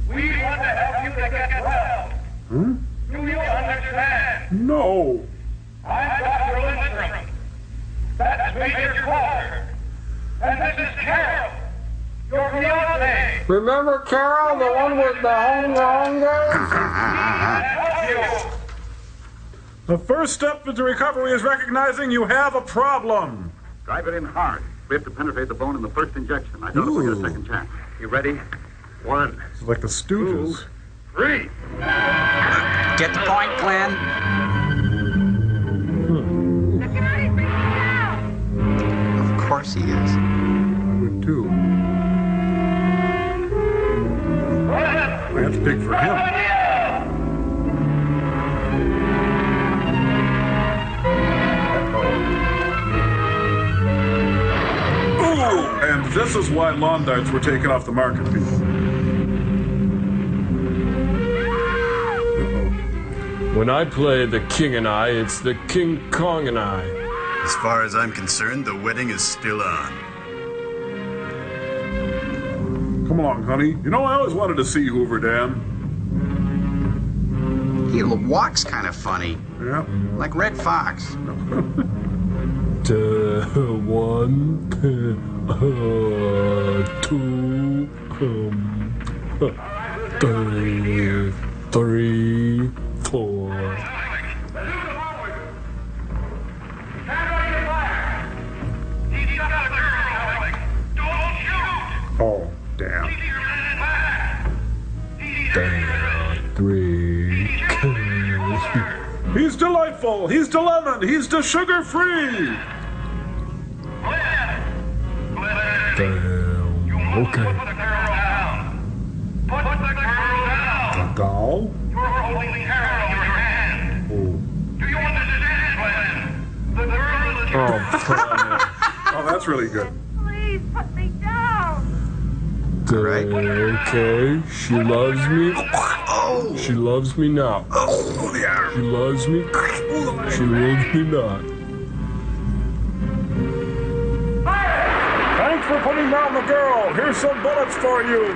We want to help you to get well. Hmm? Do you understand? No. I'm Dr. Lindstrom. That's Major Carter. And this is Carol, your fiancée. Remember Carol, the one with the hunger? The first step into recovery is recognizing you have a problem. Drive it in hard. We have to penetrate the bone in the first injection. I doubt if we get a second chance. You ready? 1. It's like the Stooges. 2, 3. Get the point, Glenn? Of course he is. I would too. I have to dig for him. And this is why lawn darts were taken off the market, people. When I play the King and I, it's the King Kong and I. As far as I'm concerned, the wedding is still on. Come along, honey. You know, I always wanted to see Hoover Dam. He walks kind of funny. Yeah. Like Red Fox. 1, 2, 3, 4. Oh, damn. 3. He's delightful. He's lemon. He's sugar-free. Okay. The doll? You're holding Carol in your hand. Oh. Do you understand, Glenn? The girl is... Oh, that's really good. Please put me down. Okay, she loves me. Oh. She loves me now. Oh, the arm. She loves me. She loves me not. Thanks for putting down the girl. Here's some bullets for you.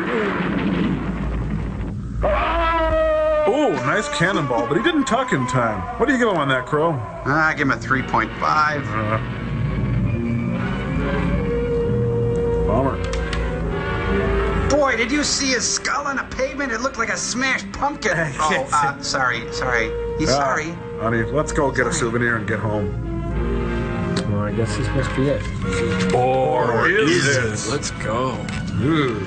Oh, nice cannonball, but he didn't tuck in time. What do you give him on that, Crow? I give him a 3.5. Bummer. Boy, did you see his skull on the pavement? It looked like a smashed pumpkin. Oh, sorry. He's sorry. Honey, let's go get a souvenir and get home. Well, I guess this must be it. Or is it? Let's go. Ooh.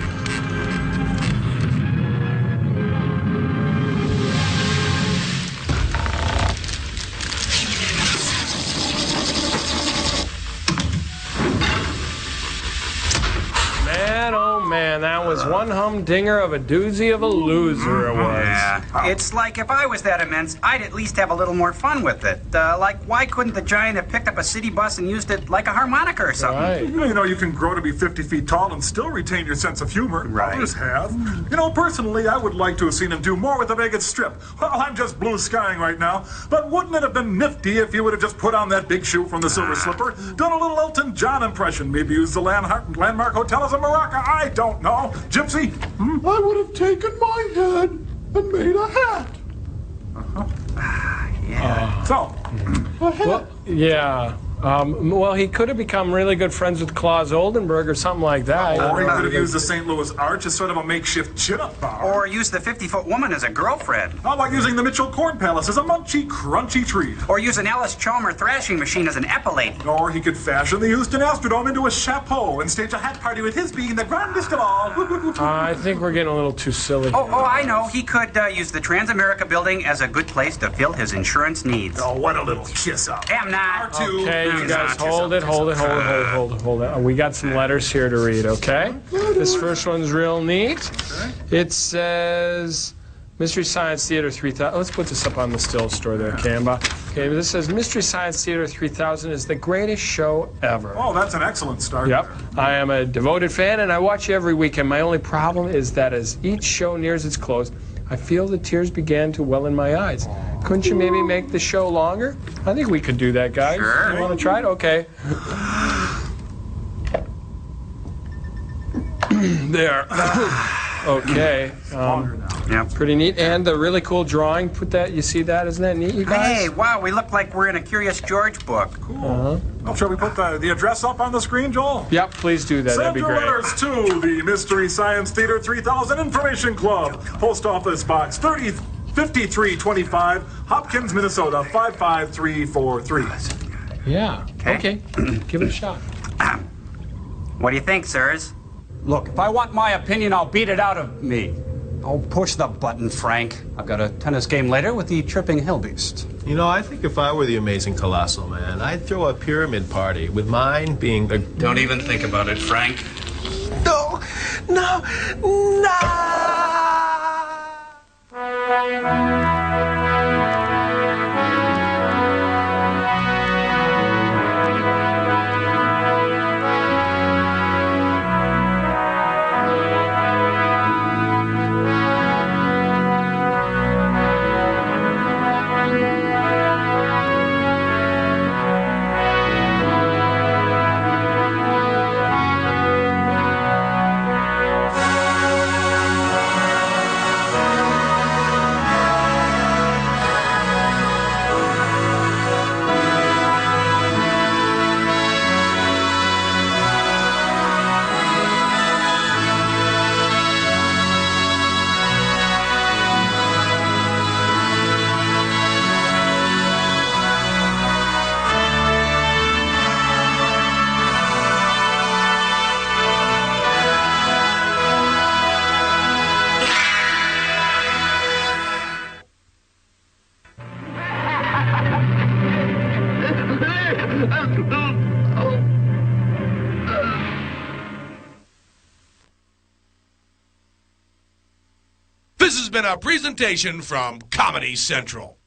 Man, that was one humdinger of a doozy of a loser it was. Yeah. It's like if I was that immense, I'd at least have a little more fun with it. Like, why couldn't the giant have picked up a city bus and used it like a harmonica or something? Right. You know, you can grow to be 50 feet tall and still retain your sense of humor. Right. Others have. You know, personally, I would like to have seen him do more with the Vegas Strip. Well, I'm just blue skying right now. But wouldn't it have been nifty if you would have just put on that big shoe from the Silver Slipper, done a little Elton John impression, maybe used the Landmark Hotel as a maraca? I don't know. Gypsy? I would have taken my head and made a hat. Yeah. So, Well, yeah. Well, he could have become really good friends with Claus Oldenburg or something like that. Or he could have used the St. Louis Arch as sort of a makeshift chin-up bar. Or use the 50-foot woman as a girlfriend. How about using the Mitchell Corn Palace as a munchy, crunchy treat? Or use an Ellis Chalmer thrashing machine as an epilate. Or he could fashion the Houston Astrodome into a chapeau and stage a hat party with his being the grandest of all. I think we're getting a little too silly. Oh, I know. He could use the Transamerica building as a good place to fill his insurance needs. Oh, what a little kiss-up. Am not. R2. Okay, you guys hold it. We got some letters here to read, okay? This first one's real neat. It says, Mystery Science Theater 3000. Let's put this up on the still store there, Kamba. Okay, this says, Mystery Science Theater 3000 is the greatest show ever. Oh, that's an excellent start. Yep. I am a devoted fan, and I watch you every weekend. My only problem is that as each show nears its close, I feel the tears began to well in my eyes. Couldn't you maybe make the show longer? I think we could do that, guys. Sure. You want to try it? Okay. There. Okay. Pretty neat. And the really cool drawing. Put that. You see that? Isn't that neat, you guys? Hey, wow, we look like we're in a Curious George book. Cool. Oh, shall we put the address up on the screen, Joel? Yep, please do that. That'd Send be your great. letters to the Mystery Science Theater 3000 Information Club, Post Office Box 5325, Hopkins, Minnesota 55343. Yeah. Okay. Give it a shot. What do you think, sirs? Look, if I want my opinion, I'll beat it out of me. Oh, push the button, Frank. I've got a tennis game later with the Tripping Hillbeast. You know, I think if I were the amazing Colossal Man, I'd throw a pyramid party, with mine being the... Don't even think about it, Frank. No! This has been a presentation from Comedy Central.